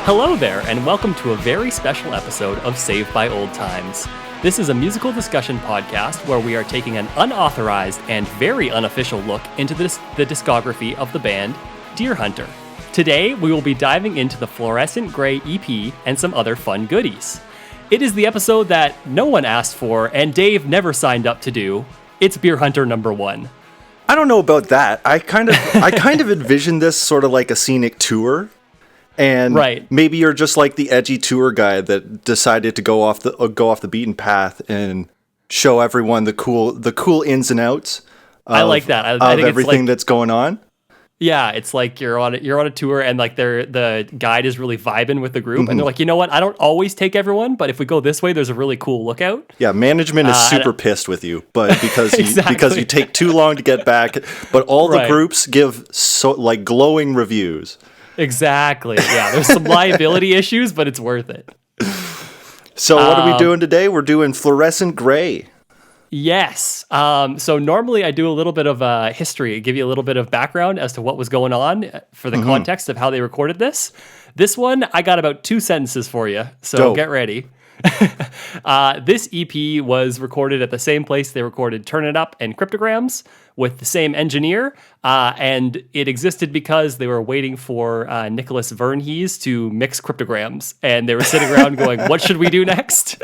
Hello there, and welcome to a very special episode of Saved by Old Times. This is a musical discussion podcast where we are taking an unauthorized and very unofficial look into the discography of the band Deerhunter. Today, we will be diving into the Fluorescent Grey EP and some other fun goodies. It is the episode that no one asked for and Dave never signed up to do. It's Beerhunter number 1. I don't know about that. I kind of envision this sort of like a scenic tour. And maybe you're just like the edgy tour guide that decided to go off the beaten path and show everyone the cool ins and outs. I like that. I think everything that's going on. Yeah, it's like you're on a tour and like the guide is really vibing with the group and they're like, you know what? I don't always take everyone, but if we go this way, there's a really cool lookout. Yeah, management is super pissed with you, but because because you take too long to get back, but all the groups give so like glowing reviews. Exactly. Yeah, there's some liability issues, but it's worth it. So what are we doing today? We're doing Fluorescent Grey. Yes. So normally I do a little bit of history, give you a little bit of background as to what was going on for the context of how they recorded this. This one, I got about 2 sentences for you, so Get ready. This EP was recorded at the same place they recorded Turn It Up and Cryptograms with the same engineer, and it existed because they were waiting for Nicholas Verhees to mix Cryptograms, and they were sitting around going, what should we do next?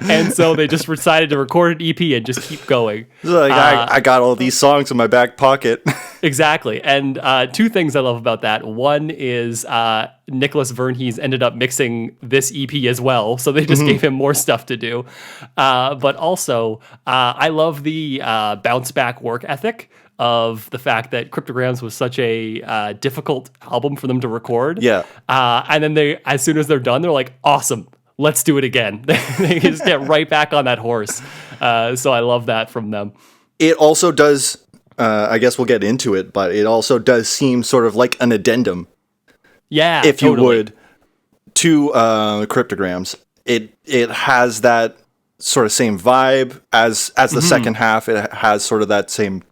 And so they just decided to record an EP and just keep going. Like, I got all these songs in my back pocket. Exactly. And 2 things I love about that. One is Nicholas Verhees ended up mixing this EP as well, so they just gave him more stuff to do. But also, I love the bounce back work ethic of the fact that Cryptograms was such a difficult album for them to record. Yeah. And then as soon as they're done, they're like, awesome, let's do it again. They just get right back on that horse. So I love that from them. It also does... I guess we'll get into it, but it also does seem sort of like an addendum. Yeah, if you would, to Cryptograms. It has that sort of same vibe as the second half. It has sort of that same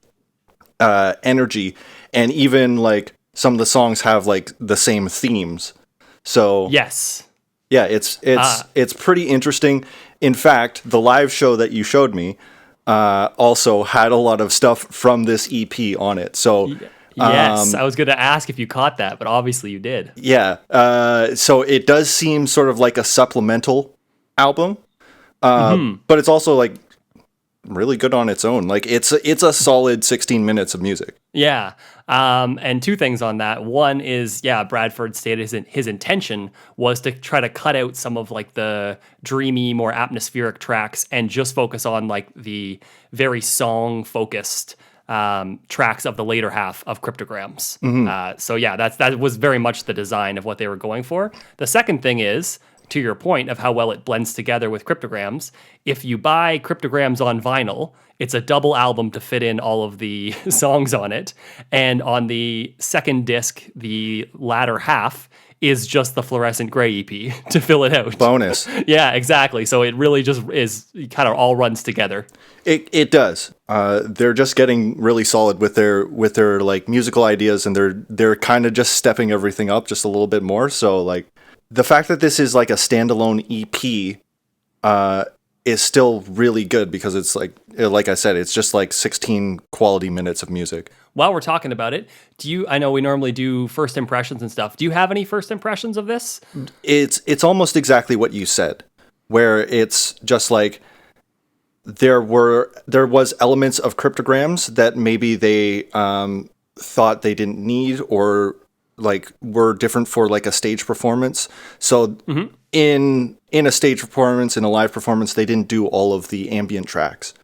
energy, and even like some of the songs have like the same themes. So yes, yeah, it's pretty interesting. In fact, the live show that you showed me also had a lot of stuff from this EP on it. So yes, I was going to ask if you caught that, but obviously you did. Yeah. So it does seem sort of like a supplemental album, but it's also like really good on its own. Like it's a solid 16 minutes of music. Yeah. And 2 things on that. One is, Bradford stated his intention was to try to cut out some of like the dreamy, more atmospheric tracks and just focus on like the very song focused tracks of the later half of Cryptograms. That was very much the design of what they were going for. The second thing is, to your point of how well it blends together with Cryptograms, if you buy Cryptograms on vinyl, it's a double album to fit in all of the songs on it. And on the second disc, the latter half is just the Fluorescent Grey EP to fill it out. Bonus. Yeah, exactly. So it really just kind of all runs together. It does. They're just getting really solid with their like musical ideas, and they're kind of just stepping everything up just a little bit more. So like the fact that this is like a standalone EP is still really good because it's like I said, it's just like 16 quality minutes of music. While we're talking about it, I know we normally do first impressions and stuff. Do you have any first impressions of this? It's almost exactly what you said, where it's just like there was elements of Cryptograms that maybe they thought they didn't need or like were different for like a stage performance. So in a stage performance, in a live performance, they didn't do all of the ambient tracks.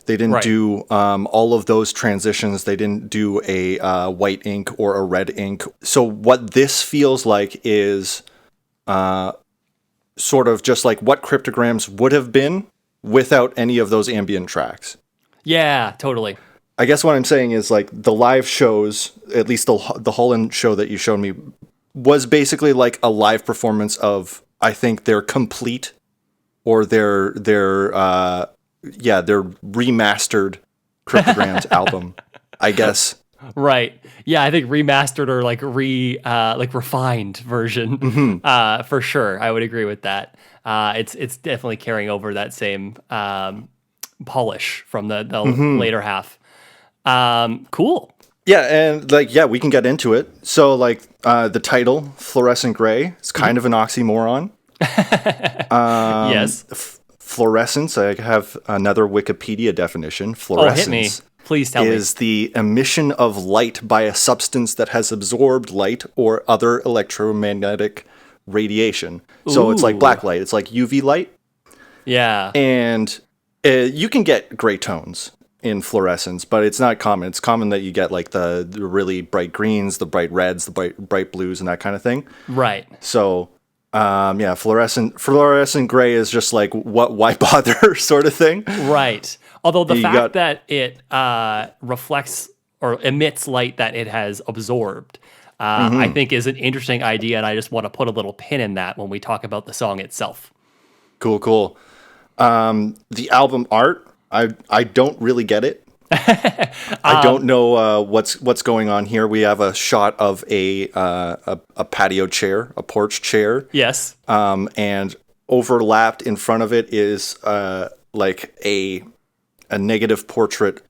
They didn't do all of those transitions. They didn't do a white ink or a red ink. So what this feels like is sort of just like what Cryptograms would have been without any of those ambient tracks. Yeah, totally. I guess what I'm saying is like the live shows, at least the Holland show that you showed me, was basically like a live performance of, I think, their complete or their remastered Cryptograms album, I guess. Right. Yeah, I think remastered or like refined version. For sure. I would agree with that. It's definitely carrying over that same polish from the later half. Cool. Yeah, and like yeah, we can get into it. So like the title, Fluorescent Grey, is kind of an oxymoron. Yes. Fluorescence, I have another Wikipedia definition. Oh, hit me. Fluorescence Please tell me. is the emission of light by a substance that has absorbed light or other electromagnetic radiation. So it's like Ooh. black light. It's like UV light. Yeah. And you can get gray tones in fluorescence, but it's not common. It's common that you get like the really bright greens, the bright reds, the bright blues, and that kind of thing. Right. So, yeah, fluorescent gray is just like why bother sort of thing. Right. Although the You fact got- that it reflects or emits light that it has absorbed, I think is an interesting idea, and I just want to put a little pin in that when we talk about the song itself. Cool. The album art, I don't really get it. I don't know what's going on here. We have a shot of a patio chair, a porch chair. Yes. And overlapped in front of it is like a negative portrait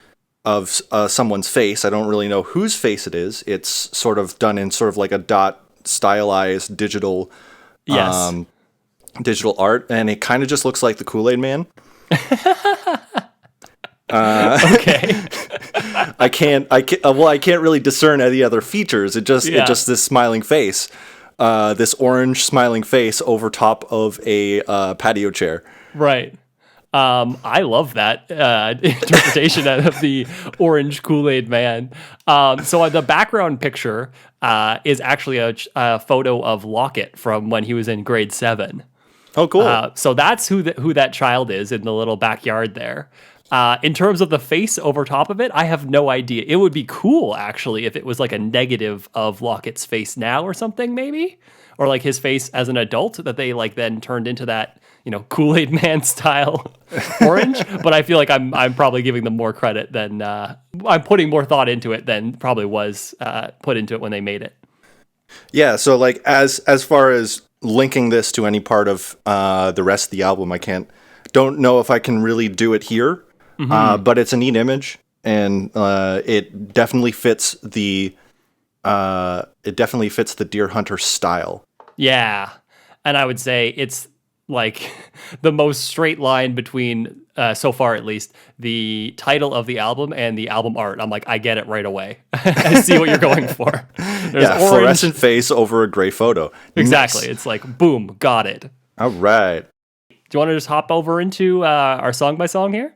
of someone's face. I don't really know whose face it is. It's sort of done in sort of like a dot stylized digital Yes. digital art, and it kind of just looks like the Kool-Aid Man. Okay. I can't really discern any other features. It just this smiling face, this orange smiling face over top of a patio chair. Right. I love that interpretation of the orange Kool-Aid Man. So the background picture is actually a photo of Lockett from when he was in grade 7. Oh, cool. So that's who that child is in the little backyard there. In terms of the face over top of it, I have no idea. It would be cool, actually, if it was like a negative of Lockett's face now or something, maybe? Or like his face as an adult that they like then turned into that, Kool-Aid Man style orange. But I feel like I'm probably giving them more credit than I'm putting more thought into it than probably was put into it when they made it. Yeah, so like as far as linking this to any part of the rest of the album, don't know if I can really do it here. But it's a neat image, and it definitely fits the Deerhunter style. Yeah, and I would say it's like the most straight line between, so far at least, the title of the album and the album art. I'm like, I get it right away. I see what you're going for. There's orange. Fluorescent face over a gray photo. Exactly. Nice. It's like, boom, got it. All right. Do you want to just hop over into our song by song here?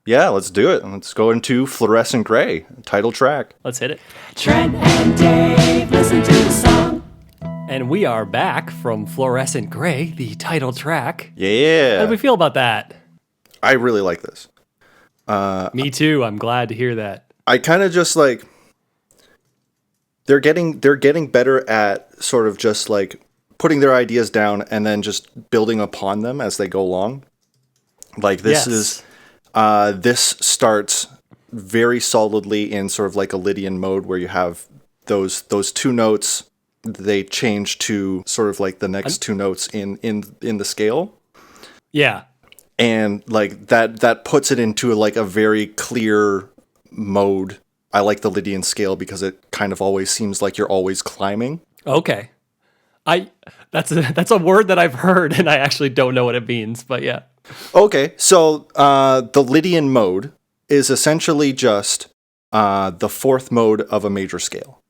Yeah, let's do it. Let's go into Fluorescent Grey, title track. Let's hit it. Trent and Dave, listen to the song. And we are back from Fluorescent Grey, the title track. Yeah. How do we feel about that? I really like this. Me too. I'm glad to hear that. I kind of just like they're getting better at sort of just like putting their ideas down and then just building upon them as they go along. Like this starts very solidly in sort of like a Lydian mode where you have those two notes. They change to sort of like the next two notes in the scale. Yeah. And like that puts it into like a very clear mode. I like the Lydian scale because it kind of always seems like you're always climbing. Okay. That's a word that I've heard, and I actually don't know what it means, but yeah. Okay, so the Lydian mode is essentially just the fourth mode of a major scale.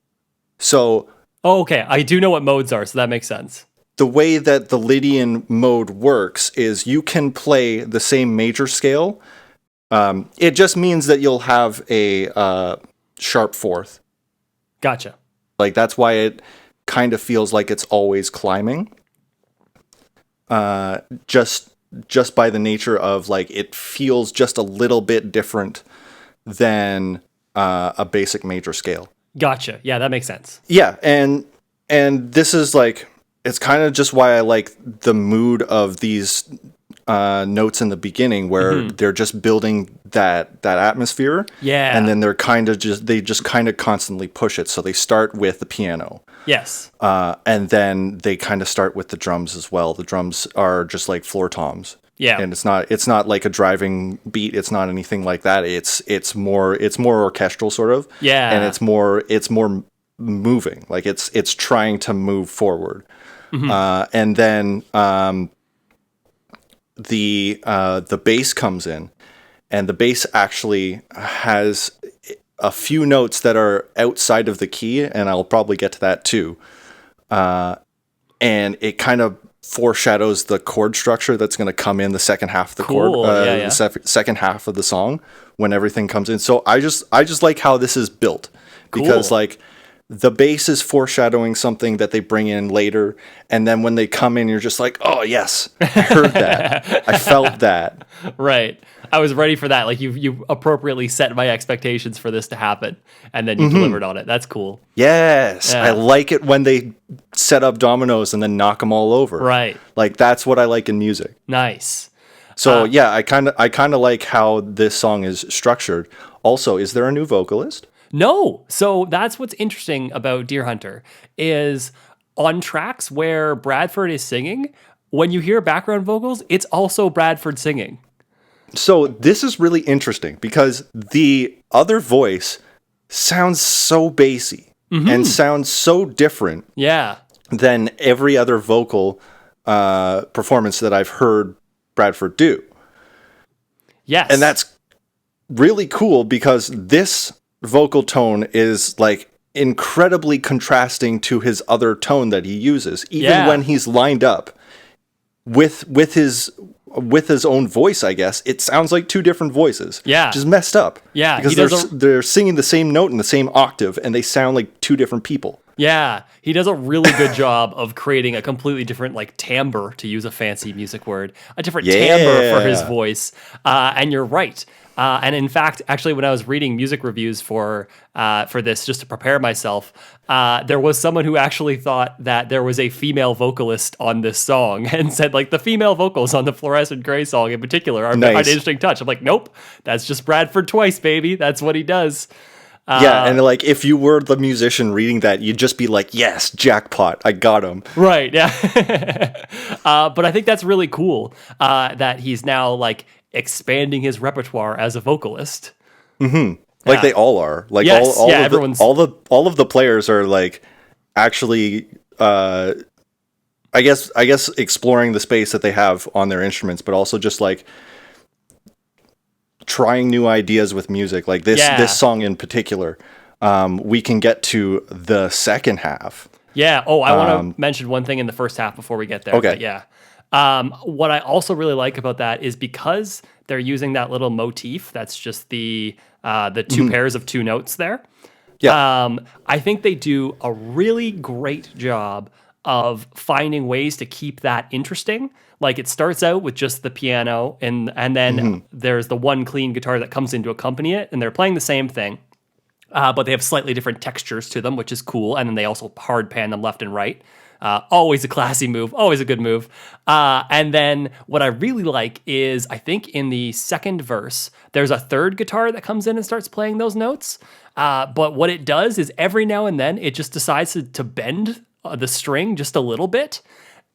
So, okay, I do know what modes are, so that makes sense. The way that the Lydian mode works is you can play the same major scale. It just means that you'll have a sharp fourth. Gotcha. Like that's why it kind of feels like it's always climbing. Just by the nature of like it feels just a little bit different than a basic major scale. Gotcha. Yeah, that makes sense. Yeah, and this is like it's kind of just why I like the mood of these notes in the beginning where they're just building that atmosphere. Yeah. And then they just kind of constantly push it. So they start with the piano. Yes. And then they kind of start with the drums as well. The drums are just like floor toms. Yeah. And it's not like a driving beat. It's not anything like that. It's more orchestral sort of. Yeah. And it's more moving. Like it's trying to move forward. And then the bass comes in, and the bass actually has a few notes that are outside of the key, and I'll probably get to that too. And it kind of foreshadows the chord structure that's going to come in the second half of the chord, the second half of the song when everything comes in. So I just like how this is built because like the bass is foreshadowing something that they bring in later. And then when they come in, you're just like, oh yes, I heard that. I felt that. Right. I was ready for that. Like you appropriately set my expectations for this to happen, and then you delivered on it. That's cool. Yes. Yeah. I like it when they set up dominoes and then knock them all over. Right. Like that's what I like in music. Nice. So yeah, I kind of like how this song is structured. Also, is there a new vocalist? No. So that's what's interesting about Deerhunter is on tracks where Bradford is singing, when you hear background vocals, it's also Bradford singing. So this is really interesting because the other voice sounds so bassy and sounds so different Yeah. than every other vocal performance that I've heard Bradford do. Yes. And that's really cool because this vocal tone is like incredibly contrasting to his other tone that he uses, even when he's lined up with his own voice. I guess it sounds like two different voices. Yeah, just messed up. Yeah, because they're singing the same note in the same octave, and they sound like two different people. Yeah, he does a really good job of creating a completely different, like, timbre, to use a fancy music word, a different timbre for his voice. And you're right. And in fact, actually, when I was reading music reviews for this, just to prepare myself, there was someone who actually thought that there was a female vocalist on this song and said, like, the female vocals on the Fluorescent Grey song in particular are an interesting touch. I'm like, nope, that's just Bradford twice, baby. That's what he does. Yeah, and like if you were the musician reading that, you'd just be like, yes, jackpot, I got him. Right, yeah. But I think that's really cool that he's now like expanding his repertoire as a vocalist. Mm-hmm. Like they all are. Like yes, all of the players are like actually I guess exploring the space that they have on their instruments, but also just like trying new ideas with music. Like this song in particular, we can get to the second half. Yeah. Oh, I want to mention one thing in the first half before we get there. Okay. But yeah. What I also really like about that is because they're using that little motif. That's just the two pairs of two notes there. Yeah. I think they do a really great job of finding ways to keep that interesting. Like it starts out with just the piano and then there's the one clean guitar that comes in to accompany it, and they're playing the same thing, but they have slightly different textures to them, which is cool. And then they also hard pan them left and right. Always a classy move, always a good move. And then what I really like is I think in the second verse, there's a third guitar that comes in and starts playing those notes. But what it does is every now and then it just decides to bend the string just a little bit.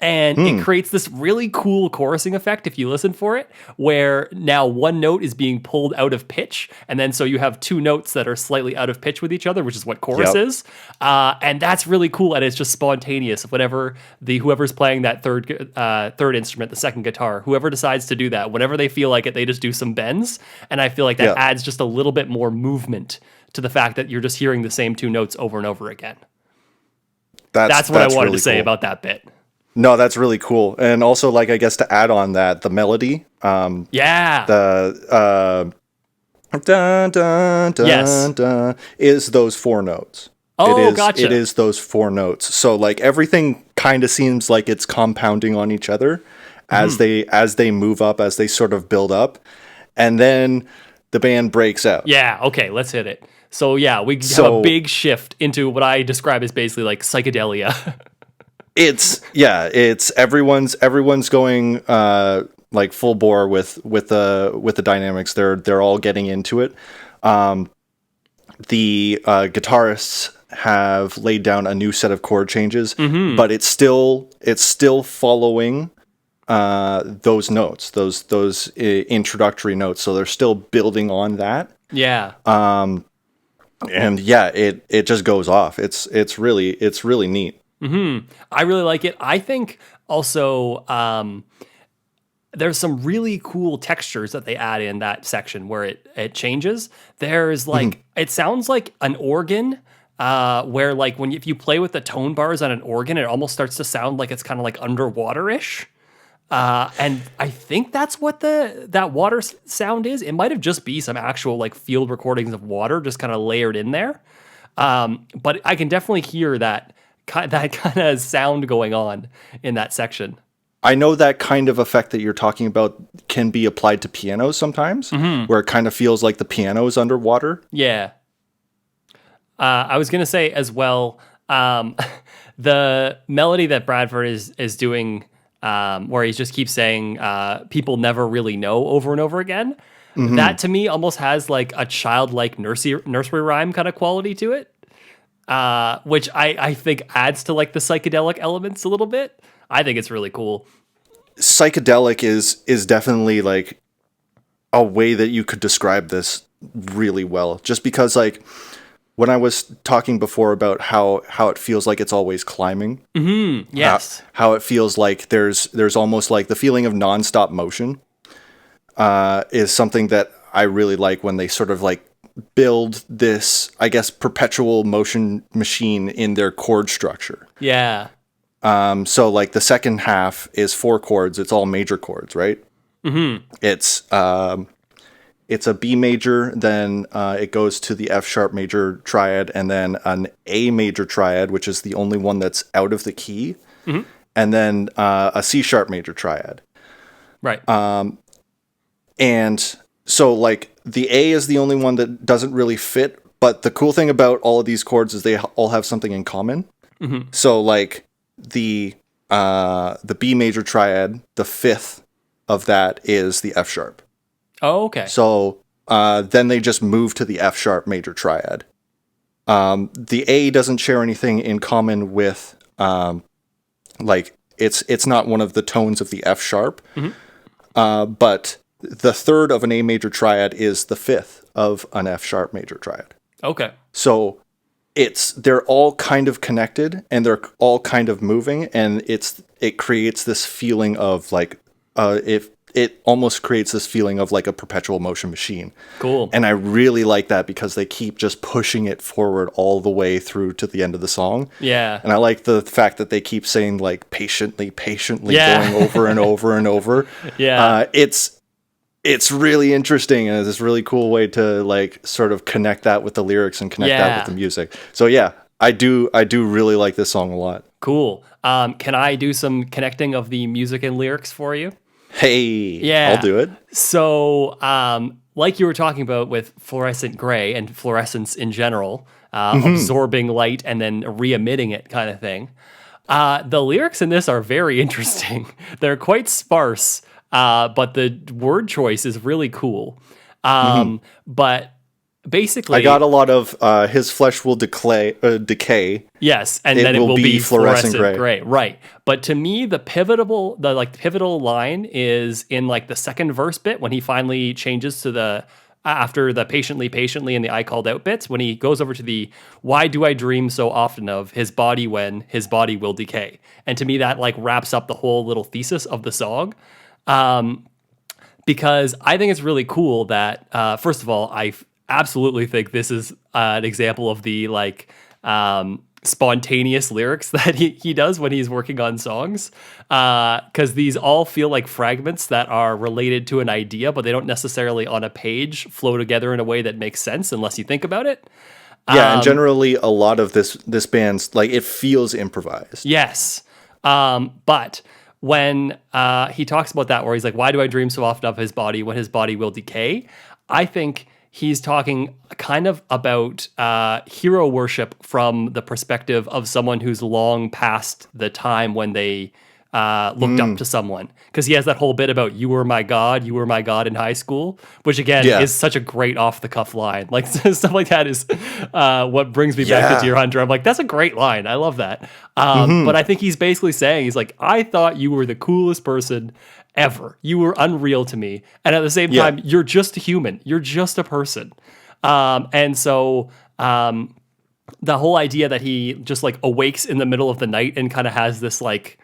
And it creates this really cool chorusing effect if you listen for it, where now one note is being pulled out of pitch. And then so you have two notes that are slightly out of pitch with each other, which is what chorus is. And that's really cool. And it's just spontaneous. Whoever's playing that third instrument, the second guitar, whoever decides to do that, whenever they feel like it, they just do some bends. And I feel like that adds just a little bit more movement to the fact that you're just hearing the same two notes over and over again. That's what I wanted really to say cool about that bit. No, that's really cool. And also, like, I guess to add on that, the melody. Dun, dun, dun, dun, is those four notes. Oh, gotcha. It is those four notes. So, like, everything kind of seems like it's compounding on each other as they move up, as they sort of build up. And then the band breaks out. Yeah, okay, let's hit it. So, yeah, we have a big shift into what I describe as basically, like, psychedelia. It's everyone's going like full bore with the dynamics. They're all getting into it. The guitarists have laid down a new set of chord changes, but it's still following those notes, those introductory notes. So they're still building on that. Yeah. And yeah, it just goes off. It's really neat. I really like it. I think also there's some really cool textures that they add in that section where it changes. There's like it sounds like an organ, where like if you play with the tone bars on an organ, it almost starts to sound like it's kind of like underwater-ish. And I think that's what that water sound is. It might have just be some actual like field recordings of water just kind of layered in there. But I can definitely hear that kind of sound going on in that section. I know that kind of effect that you're talking about can be applied to pianos sometimes, where it kind of feels like the piano is underwater. Yeah. I was going to say as well, the melody that Bradford is doing, where he just keeps saying, people never really know over and over again. That to me almost has like a childlike nursery rhyme kind of quality to it, which I think adds to like the psychedelic elements a little bit. I think it's really cool. Psychedelic is definitely like a way that you could describe this really well. Just because like when I was talking before about how it feels like it's always climbing. Yes. How it feels like there's almost like the feeling of nonstop motion is something that I really like when they sort of like build this, I guess, perpetual motion machine in their chord structure. Yeah. So like the second half is 4 chords. It's all major chords, right? It's a B major, then it goes to the F sharp major triad, and then an A major triad, which is the only one that's out of the key, and then a C sharp major triad. Right. And so like the A is the only one that doesn't really fit, but the cool thing about all of these chords is they all have something in common. So like the B major triad, the 5th of that is the F sharp. Oh, okay. So then they just move to the F sharp major triad. The A doesn't share anything in common with, like it's not one of the tones of the F sharp, but the 3rd of an A major triad is the 5th of an F sharp major triad. Okay. So they're all kind of connected and they're all kind of moving, and it creates this feeling of like it almost creates this feeling of like a perpetual motion machine. Cool. And I really like that because they keep just pushing it forward all the way through to the end of the song. Yeah. And I like the fact that they keep saying like patiently going over and over and over. Yeah. It's really interesting, and it's this really cool way to like sort of connect that with the lyrics and connect that with the music. So yeah, I do really like this song a lot. Cool. Can I do some connecting of the music and lyrics for you? Hey, yeah, I'll do it. So, like you were talking about with Fluorescent Grey and fluorescence in general, absorbing light and then re-emitting it kind of thing. The lyrics in this are very interesting. They're quite sparse, but the word choice is really cool. But basically, I got a lot of his flesh will decay. Yes, and then it will be fluorescent gray. Right. But to me, the pivotal line is in like the second verse bit when he finally changes to after the patiently and the I called out bits, when he goes over to the why do I dream so often of his body when his body will decay. And to me, that like wraps up the whole little thesis of the song. Because I think it's really cool that, first of all, I absolutely think this is an example of the like spontaneous lyrics that he does when he's working on songs, because these all feel like fragments that are related to an idea, but they don't necessarily on a page flow together in a way that makes sense unless you think about it. Yeah, and generally a lot of this band's like it feels improvised. Yes, but when he talks about that, where he's like, "Why do I dream so often of his body when his body will decay?" I think he's talking kind of about hero worship from the perspective of someone who's long past the time when they looked up to someone, because he has that whole bit about you were my god in high school, which again is such a great off the cuff line. Like stuff like that is what brings me back to Deerhunter. I'm like, that's a great line. I love that. But I think he's basically saying, he's like, I thought you were the coolest person ever. You were unreal to me. And at the same time, you're just a human. You're just a person. And so the whole idea that he just like awakes in the middle of the night and kind of has this like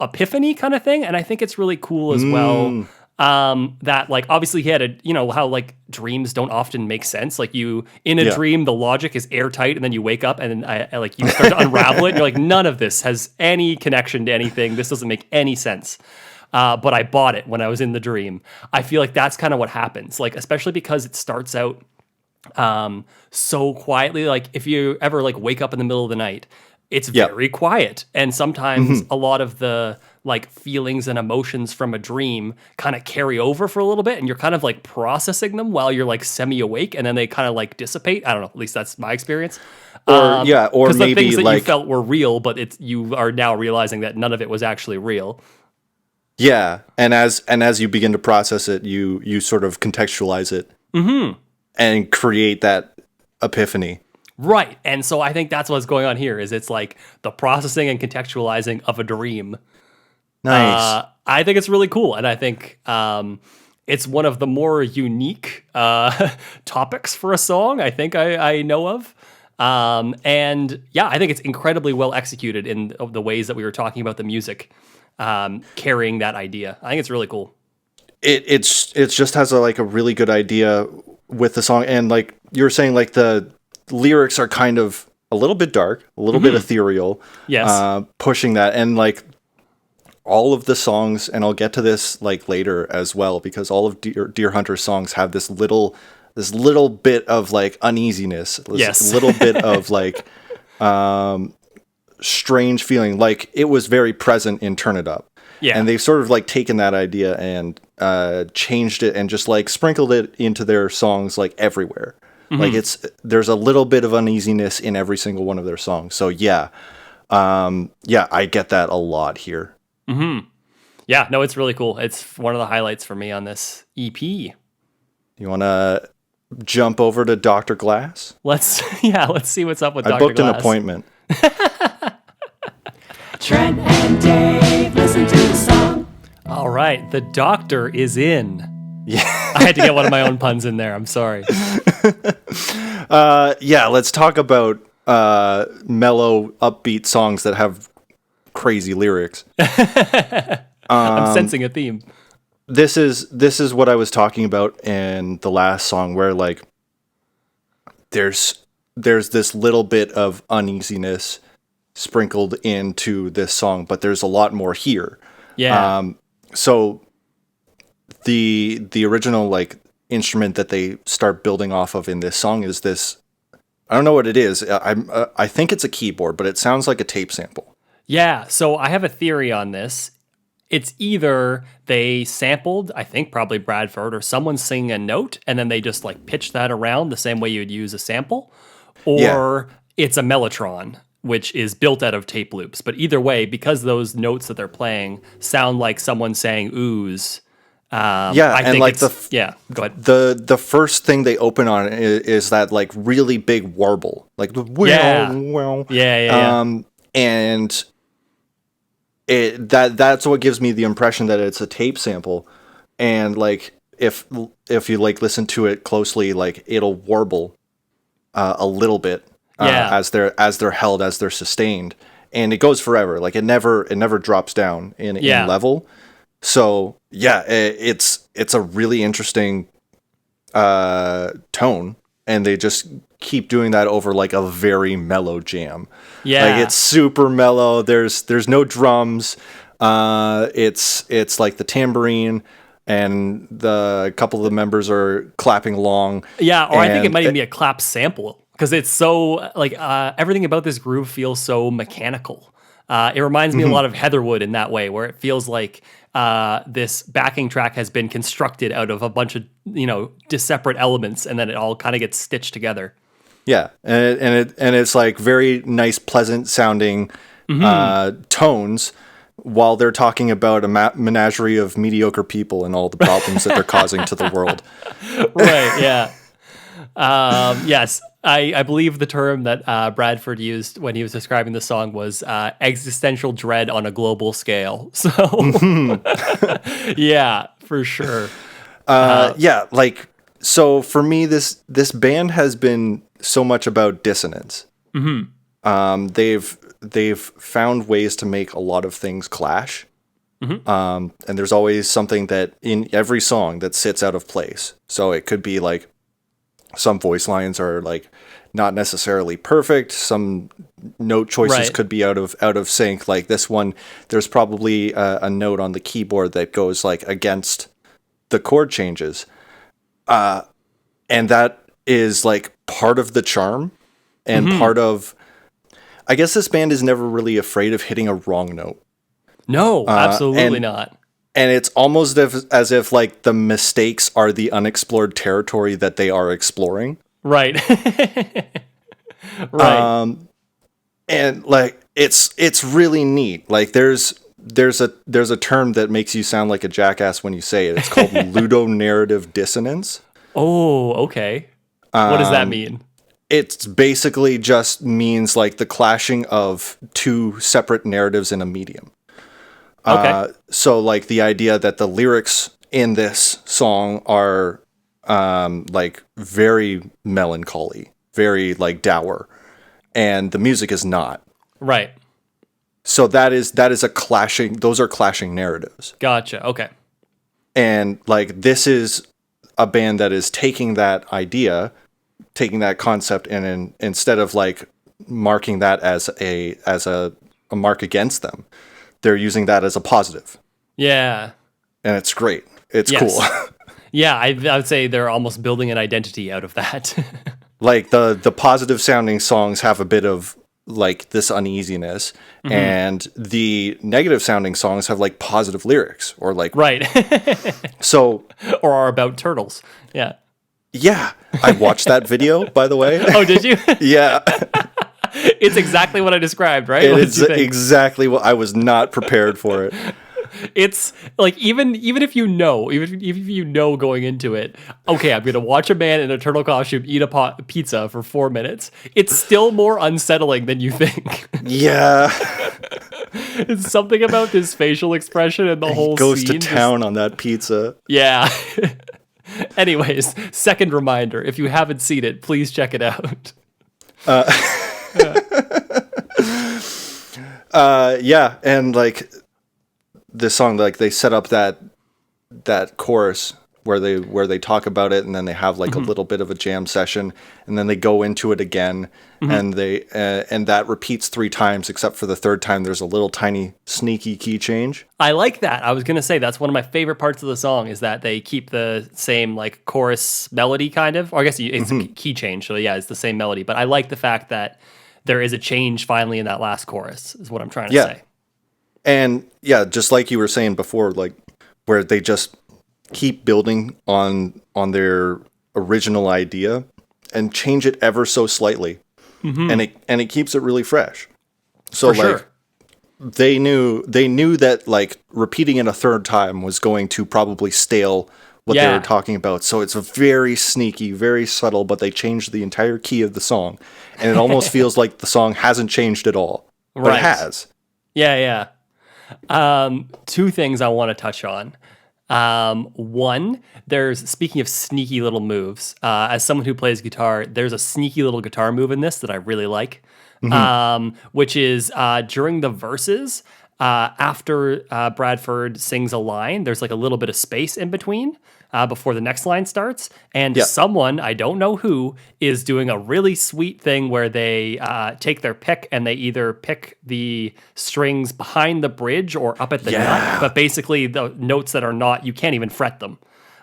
epiphany kind of thing. And I think it's really cool as well. That like, obviously he had a, you know, how like dreams don't often make sense. Like you, in a dream, the logic is airtight, and then you wake up and then like you start to unravel it. And you're like, none of this has any connection to anything. This doesn't make any sense. But I bought it when I was in the dream. I feel like that's kind of what happens. Like, especially because it starts out so quietly. Like if you ever like wake up in the middle of the night, it's very quiet. And sometimes a lot of the like feelings and emotions from a dream kind of carry over for a little bit, and you're kind of like processing them while you're like semi-awake, and then they kind of like dissipate. I don't know, at least that's my experience. Or maybe the things that like, you felt were real, but you are now realizing that none of it was actually real. Yeah, and as you begin to process it, you sort of contextualize it and create that epiphany. Right, and so I think that's what's going on here. Is it's like the processing and contextualizing of a dream. Nice. I think it's really cool, and I think it's one of the more unique topics for a song I think I know of. And yeah, I think it's incredibly well executed in the ways that we were talking about the music. Carrying that idea. I think it's really cool. It just has a really good idea with the song, and like you were saying, like the lyrics are kind of a little bit dark, a little bit ethereal. Yes. Pushing that, and like all of the songs, and I'll get to this like later as well, because all of Deerhunter's songs have this little bit of like uneasiness, this little bit of like strange feeling. Like it was very present in Turn It Up. Yeah. And they've sort of like taken that idea and changed it and just like sprinkled it into their songs like everywhere. Like there's a little bit of uneasiness in every single one of their songs. So I get that a lot here. Yeah, no, it's really cool. It's one of the highlights for me on this EP. You want to jump over to Dr. Glass? Let's see what's up with Dr. Glass. I booked an appointment. Trent and Dave, listen to the song. All right, the doctor is in. Yeah. I had to get one of my own puns in there. I'm sorry. Let's talk about mellow, upbeat songs that have crazy lyrics. I'm sensing a theme. This is what I was talking about in the last song, where like there's this little bit of uneasiness sprinkled into this song, but there's a lot more here. Yeah. So the original like instrument that they start building off of in this song is this. I don't know what it is. I think it's a keyboard, but it sounds like a tape sample. Yeah. So I have a theory on this. It's either they sampled, I think probably Bradford, or someone singing a note, and then they just like pitch that around the same way you would use a sample, or it's a mellotron, which is built out of tape loops. But either way, because those notes that they're playing sound like someone saying ooze. I think like go ahead. The first thing they open on is that like really big warble, like the and that's what gives me the impression that it's a tape sample, and like if you like listen to it closely, like it'll warble a little bit as they're held, as they're sustained, and it goes forever. Like it never drops down in level. So it's a really interesting tone, and they just keep doing that over like a very mellow jam. Yeah, like it's super mellow. There's no drums. It's like the tambourine, and the couple of the members are clapping along. Yeah, or I think it might even be a clap sample, because it's so like everything about this groove feels so mechanical. It reminds me a lot of Heatherwood in that way, where it feels like this backing track has been constructed out of a bunch of separate elements, and then it all kind of gets stitched together. Yeah, and it's like very nice, pleasant sounding tones while they're talking about a menagerie of mediocre people and all the problems that they're causing to the world. Right, yeah. Yes, I believe the term that Bradford used when he was describing the song was existential dread on a global scale. So, yeah, for sure. Yeah, like, so for me, this band has been so much about dissonance. They've found ways to make a lot of things clash. And there's always something that in every song that sits out of place. So it could be like some voice lines are like not necessarily perfect. Some note choices could be out of sync. Like this one, there's probably a note on the keyboard that goes like against the chord changes. And that is like part of the charm and part of, I guess this band is never really afraid of hitting a wrong note. No, absolutely not. And it's almost as if like the mistakes are the unexplored territory that they are exploring. Right. Right. And like it's really neat. Like there's a term that makes you sound like a jackass when you say it. It's called ludonarrative dissonance. Oh, okay. What does that mean? It's basically just means like the clashing of two separate narratives in a medium. Okay. So like the idea that the lyrics in this song are like very melancholy, very like dour, and the music is not. Right. So that is a clashing. Those are clashing narratives. Gotcha. Okay. And like this is a band that is taking that idea, taking that concept, and instead of like marking that as a mark against them, they're using that as a positive. Yeah. And it's great. It's cool. Yeah, I would say they're almost building an identity out of that. Like the positive sounding songs have a bit of like this uneasiness, and the negative sounding songs have like positive lyrics or like right. So or are about turtles. Yeah. Yeah, I watched that video, by the way. Oh, did you? Yeah. It's exactly what I described, right? It's exactly what I was not prepared for it. It's like even if you know, even if you know going into it, okay, I'm gonna watch a man in a turtle costume eat a pizza for 4 minutes. It's still more unsettling than you think. Yeah, it's something about his facial expression and the whole goes scene. to town on that pizza. Yeah. Anyways, second reminder: if you haven't seen it, please check it out. Yeah, and like this song, like they set up that chorus where they talk about it, and then they have like a little bit of a jam session, and then they go into it again, and they and that repeats 3 times, except for the third time there's a little tiny sneaky key change. I like that. I was gonna say that's one of my favorite parts of the song is that they keep the same like chorus melody kind of, or I guess it's a key change, so yeah, it's the same melody. But I like the fact that there is a change finally in that last chorus, is what I'm trying to say. And yeah, just like you were saying before, like where they just keep building on their original idea and change it ever so slightly, and it keeps it really fresh. So For like sure. they knew that like repeating it a third time was going to probably stale what they were talking about. So it's very sneaky, very subtle, but they changed the entire key of the song, and it almost feels like the song hasn't changed at all, but it has. Yeah. 2 things I want to touch on. One, speaking of sneaky little moves, as someone who plays guitar, there's a sneaky little guitar move in this that I really like, which is during the verses, after Bradford sings a line, there's like a little bit of space in between before the next line starts. And someone, I don't know who, is doing a really sweet thing where they take their pick and they either pick the strings behind the bridge or up at the nut. But basically the notes that are not, you can't even fret them.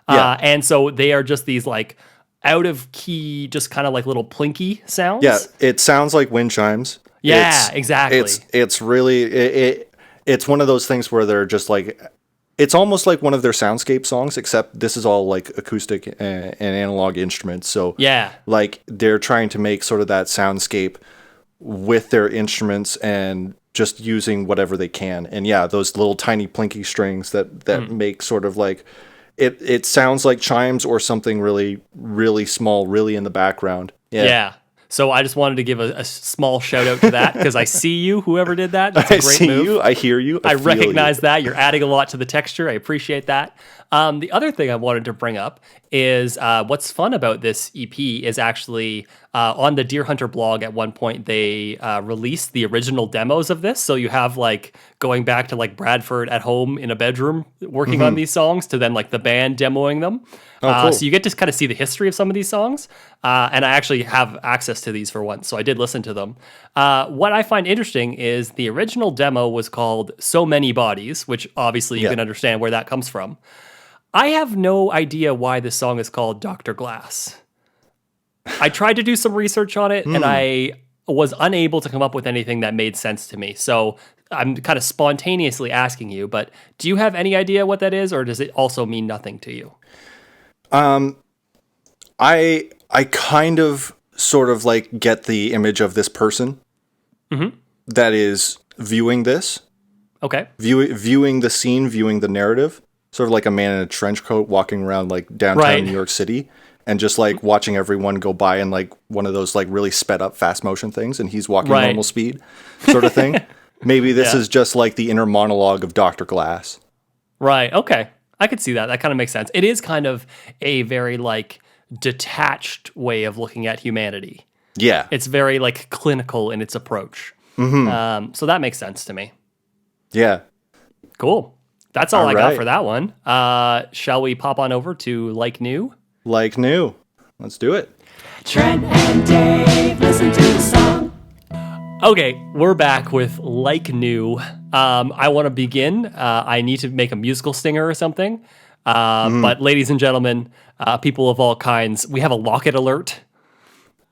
And so they are just these like out of key, just kind of like little plinky sounds. Yeah, it sounds like wind chimes. Yeah, exactly. It's really it's one of those things where they're just like, it's almost like one of their soundscape songs, except this is all like acoustic and analog instruments. So like they're trying to make sort of that soundscape with their instruments and just using whatever they can. And yeah, those little tiny plinky strings that make sort of like it sounds like chimes or something really, really small, really in the background. Yeah. So I just wanted to give a small shout out to that because I see you, whoever did that. That's a great I see move. you. I hear you. I feel recognize you. that. You're adding a lot to the texture. I appreciate that. The other thing I wanted to bring up is what's fun about this EP is actually on the Deerhunter blog at one point they released the original demos of this. So you have like going back to like Bradford at home in a bedroom working on these songs to then like the band demoing them. Cool. So you get to kind of see the history of some of these songs. And I actually have access to these for once. So I did listen to them. What I find interesting is the original demo was called So Many Bodies, which obviously you can understand where that comes from. I have no idea why this song is called Dr. Glass. I tried to do some research on it, and I was unable to come up with anything that made sense to me. So I'm kind of spontaneously asking you, but do you have any idea what that is, or does it also mean nothing to you? I kind of sort of like get the image of this person that is viewing this. Okay. Viewing the scene, viewing the narrative. Sort of like a man in a trench coat walking around like downtown New York City and just like watching everyone go by in like one of those like really sped up fast motion things and he's walking normal speed sort of thing. Maybe this is just like the inner monologue of Dr. Glass. Right. Okay. I could see that. That kind of makes sense. It is kind of a very like detached way of looking at humanity. Yeah. It's very like clinical in its approach. So that makes sense to me. Yeah. Cool. That's all I got right. for that one. Shall we pop on over to Like New? Like new. Let's do it. Trent and Dave, listen to the song. Okay, we're back with Like New. I want to begin. I need to make a musical stinger or something. But ladies and gentlemen, people of all kinds, we have a locket alert.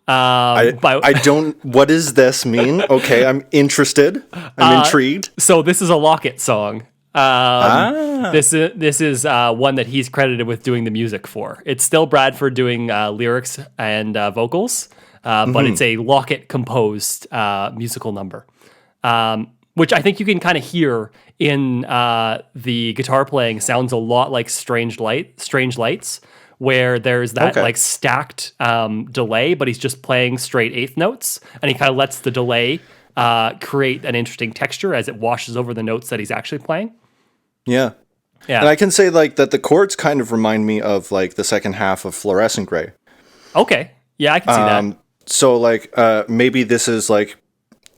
I don't. What does this mean? Okay, I'm interested. I'm intrigued. So this is a locket song. This is one that he's credited with doing the music for. It's still Bradford doing lyrics and vocals, but it's a Locket composed musical number, which I think you can kind of hear in the guitar playing. Sounds a lot like Strange Lights, where there's that like stacked delay, but he's just playing straight eighth notes, and he kind of lets the delay create an interesting texture as it washes over the notes that he's actually playing. Yeah. Yeah. And I can say like that the chords kind of remind me of like the second half of Fluorescent Grey. Okay. Yeah, I can see that. So like maybe this is like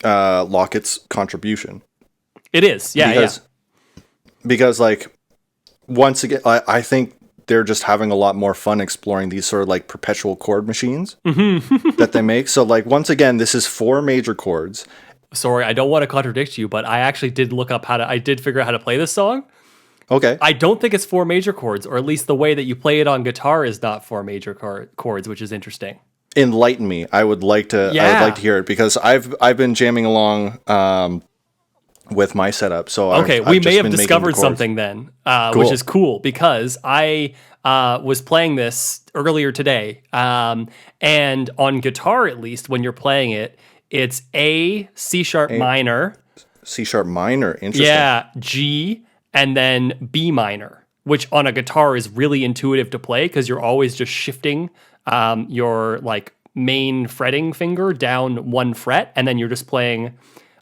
Locket's contribution. It is. Yeah, because like once again I think they're just having a lot more fun exploring these sort of like perpetual chord machines that they make. So like once again, this is 4 major chords. Sorry, I don't want to contradict you, but I actually did look up I did figure out how to play this song. Okay. I don't think it's 4 major chords, or at least the way that you play it on guitar is not 4 major chords, which is interesting. Enlighten me. I would like to hear it because I've been jamming along with my setup. So we may have discovered something then, which is cool because I was playing this earlier today, and on guitar at least when you're playing it, it's A, C sharp minor, C sharp minor. Interesting. Yeah, G, and then B minor, which on a guitar is really intuitive to play because you're always just shifting your like main fretting finger down 1 fret, and then you're just playing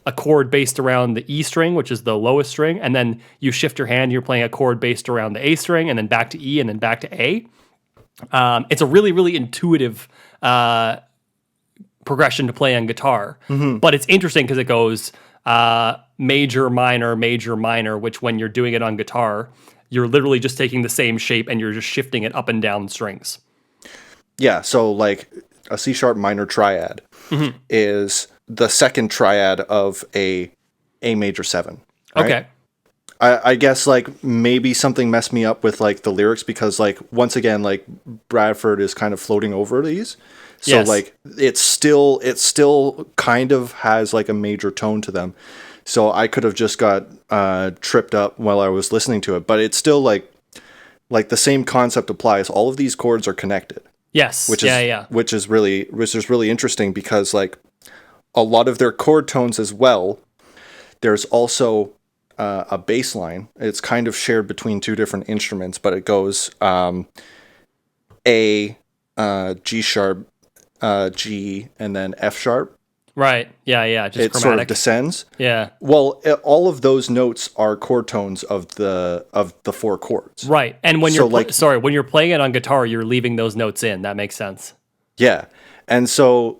a chord based around the E string, which is the lowest string, and then you shift your hand, you're playing a chord based around the A string, and then back to E, and then back to A. It's a really, really intuitive progression to play on guitar, but it's interesting because it goes major, minor, which when you're doing it on guitar, you're literally just taking the same shape and you're just shifting it up and down strings. Yeah, so like a C sharp minor triad is the second triad of a major 7. Right? Okay. I guess like maybe something messed me up with like the lyrics because like once again like Bradford is kind of floating over these. So like it's still kind of has like a major tone to them. So I could have just got tripped up while I was listening to it, but it's still like the same concept applies. All of these chords are connected. Yes. Which is really interesting because like a lot of their chord tones as well, there's also a bass line. It's kind of shared between two different instruments, but it goes A, G sharp, G, and then F sharp. Right. Yeah. Just It chromatic. sort of descends. Yeah. Well, all of those notes are chord tones of the 4 chords. Right. And when So, you're when you're playing it on guitar, you're leaving those notes in. That makes sense. Yeah, and so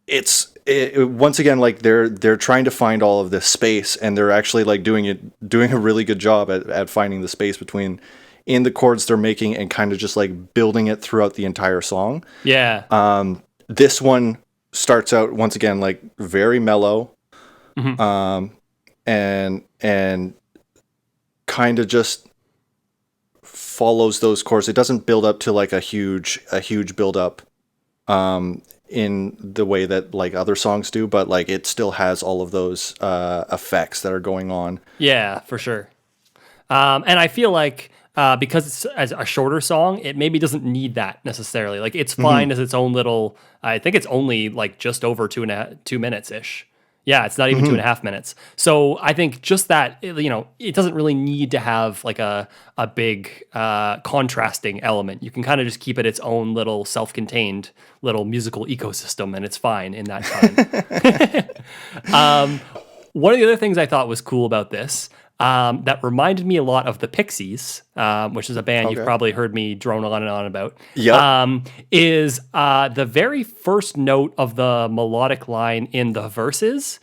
once again, like they're trying to find all of this space, and they're actually like doing a really good job at finding the space between in the chords they're making and kind of just like building it throughout the entire song. Yeah. This one starts out once again like very mellow, and kind of just follows those chords. It doesn't build up to like a huge build up in the way that like other songs do, but like it still has all of those effects that are going on. Yeah, for sure. And I feel like because it's as a shorter song, it maybe doesn't need that necessarily. Like it's fine as its own little. I think it's only like just over 2 minutes ish. Yeah, it's not even 2.5 minutes. So I think just that, it doesn't really need to have like a big contrasting element. You can kind of just keep it its own little self-contained little musical ecosystem, and it's fine in that time. One of the other things I thought was cool about this that reminded me a lot of the Pixies, which is a band you've probably heard me drone on and on about, is the very first note of the melodic line in the verses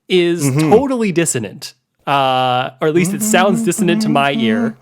is totally dissonant. Or at least it sounds dissonant to my ear.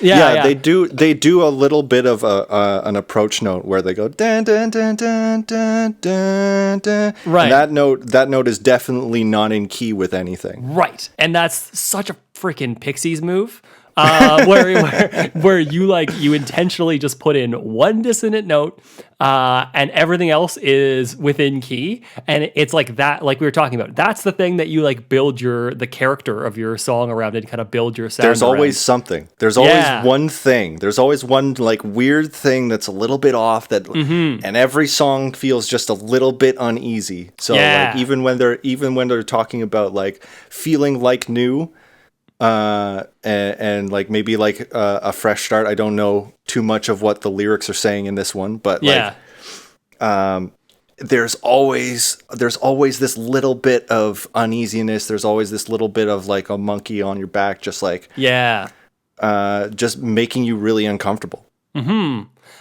Yeah. They do a little bit of an approach note where they go dun dun dun dun dun dun dun. Right. And that note is definitely not in key with anything. Right. And that's such a freaking Pixies move. Where you intentionally just put in one dissonant note, and everything else is within key, and it's like that, like we were talking about. That's the thing that you like build the character of your song around and kind of build your sound. There's always around. something. There's always one thing. There's always one like weird thing that's a little bit off that, and every song feels just a little bit uneasy. So like even when they're talking about like feeling like new. And like maybe like a fresh start. I don't know too much of what the lyrics are saying in this one, but like, there's always this little bit of uneasiness. There's always this little bit of like a monkey on your back, just like just making you really uncomfortable.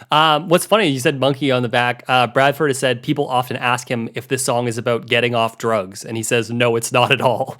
What's funny, you said monkey on the back. Bradford has said people often ask him if this song is about getting off drugs, and he says, no, it's not at all.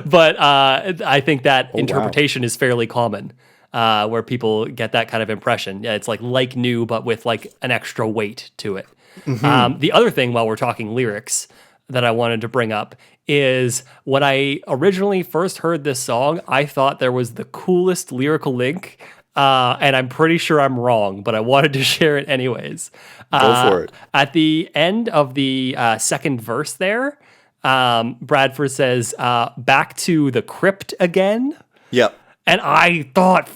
But I think that interpretation is fairly common, where people get that kind of impression. Yeah, it's like new, but with like an extra weight to it. The other thing, while we're talking lyrics, that I wanted to bring up is when I originally first heard this song, I thought there was the coolest lyrical link. And I'm pretty sure I'm wrong, but I wanted to share it anyways. Go for it. At the end of the second verse there, Bradford says, back to the crypt again. Yep. And I thought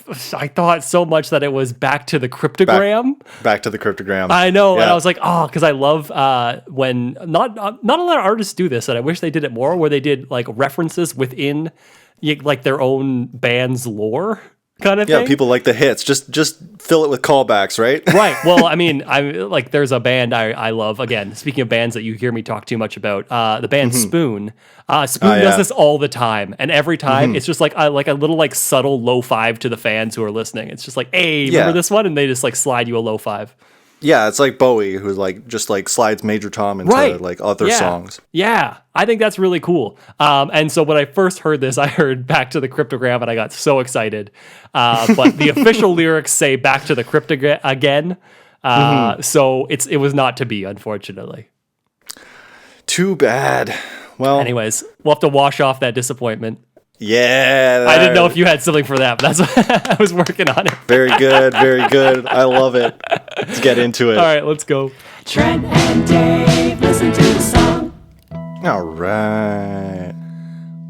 so much that it was back to the cryptogram. Back to the cryptogram. I know. And I was like, because I love when not a lot of artists do this, and I wish they did it more, where they did like references within like their own band's lore. Kind of thing. Yeah, people like the hits. Just fill it with callbacks, right? Right. Well, I mean, there's a band I love. Again, speaking of bands that you hear me talk too much about, the band Spoon. Spoon does this all the time, and every time it's just like a little like subtle low five to the fans who are listening. It's just like, hey, remember this one? And they just like slide you a low five. Yeah, it's like Bowie, who like just like slides Major Tom into like other songs. Yeah, I think that's really cool. And so when I first heard this, I heard "Back to the Cryptogram" and I got so excited. But the official lyrics say "Back to the Cryptogram" again. So it was not to be, unfortunately. Too bad. Well, anyways, we'll have to wash off that disappointment. Yeah. I didn't know if you had something for that, but that's what I was working on it. Very good. Very good. I love it. Let's get into it. All right, let's go. Trent and Dave, listen to the song. All right.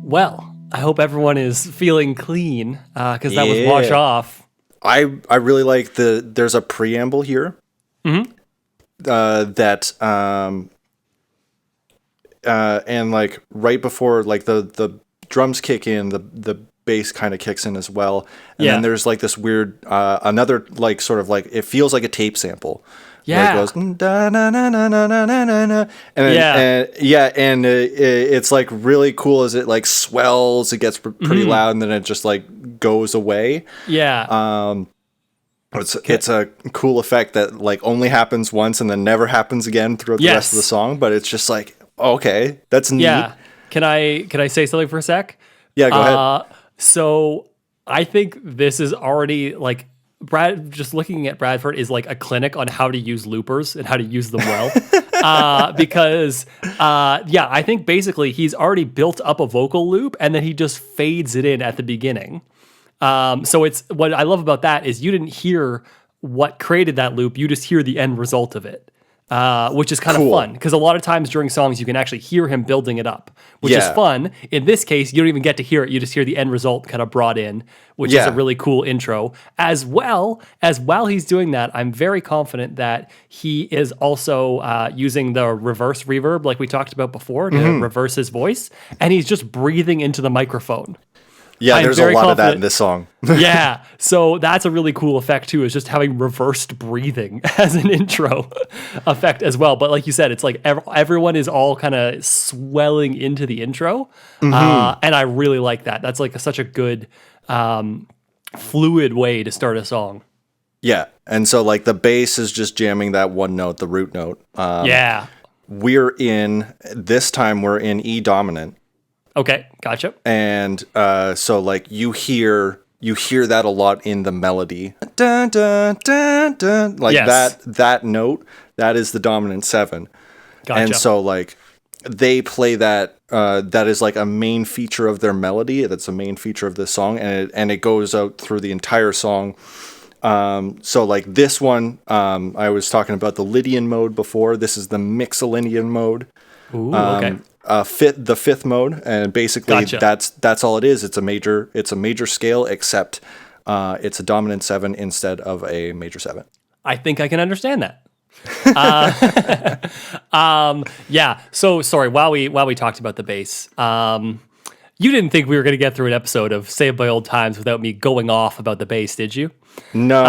Well, I hope everyone is feeling clean because that was wash off. I really like there's a preamble here that and like right before like the drums kick in, the bass kind of kicks in as well, and then there's like this weird another like sort of like it feels like a tape sample. Where it goes da na na na na na na na, and it's like really cool as it like swells, it gets pretty loud, and then it just like goes away. It's a cool effect that like only happens once and then never happens again throughout the rest of the song, but it's just like, okay, that's neat. Can I say something for a sec? Yeah, go ahead. So I think this is already like just looking at Bradford is like a clinic on how to use loopers and how to use them well. Because I think basically he's already built up a vocal loop and then he just fades it in at the beginning. So it's what I love about that is you didn't hear what created that loop. You just hear the end result of it. Which is kind of fun because a lot of times during songs you can actually hear him building it up, which is fun. In this case, you don't even get to hear it; you just hear the end result kind of brought in, which is a really cool intro. As well as while he's doing that, I'm very confident that he is also using the reverse reverb, like we talked about before, to reverse his voice, and he's just breathing into the microphone. Yeah, there's a lot of that in this song. Yeah, so that's a really cool effect too, is just having reversed breathing as an intro effect as well. But like you said, it's like everyone is all kind of swelling into the intro, and I really like that. That's like such a good fluid way to start a song. Yeah, and so like the bass is just jamming that one note, the root note. This time we're in E dominant. Okay, gotcha. And so like you hear that a lot in the melody. Dun, dun, dun, dun. Like that note, that is the dominant 7. Gotcha. And so like they play that that is like a main feature of their melody. That's a main feature of this song, and it goes out through the entire song. So like this one, I was talking about the Lydian mode before. This is the Mixolydian mode. Ooh, okay. The fifth mode, and basically that's all it is. It's a major scale, except it's a dominant 7 instead of a major 7. I think I can understand that. So sorry. While we talked about the bass, you didn't think we were going to get through an episode of Saved by Old Times without me going off about the bass, did you? No.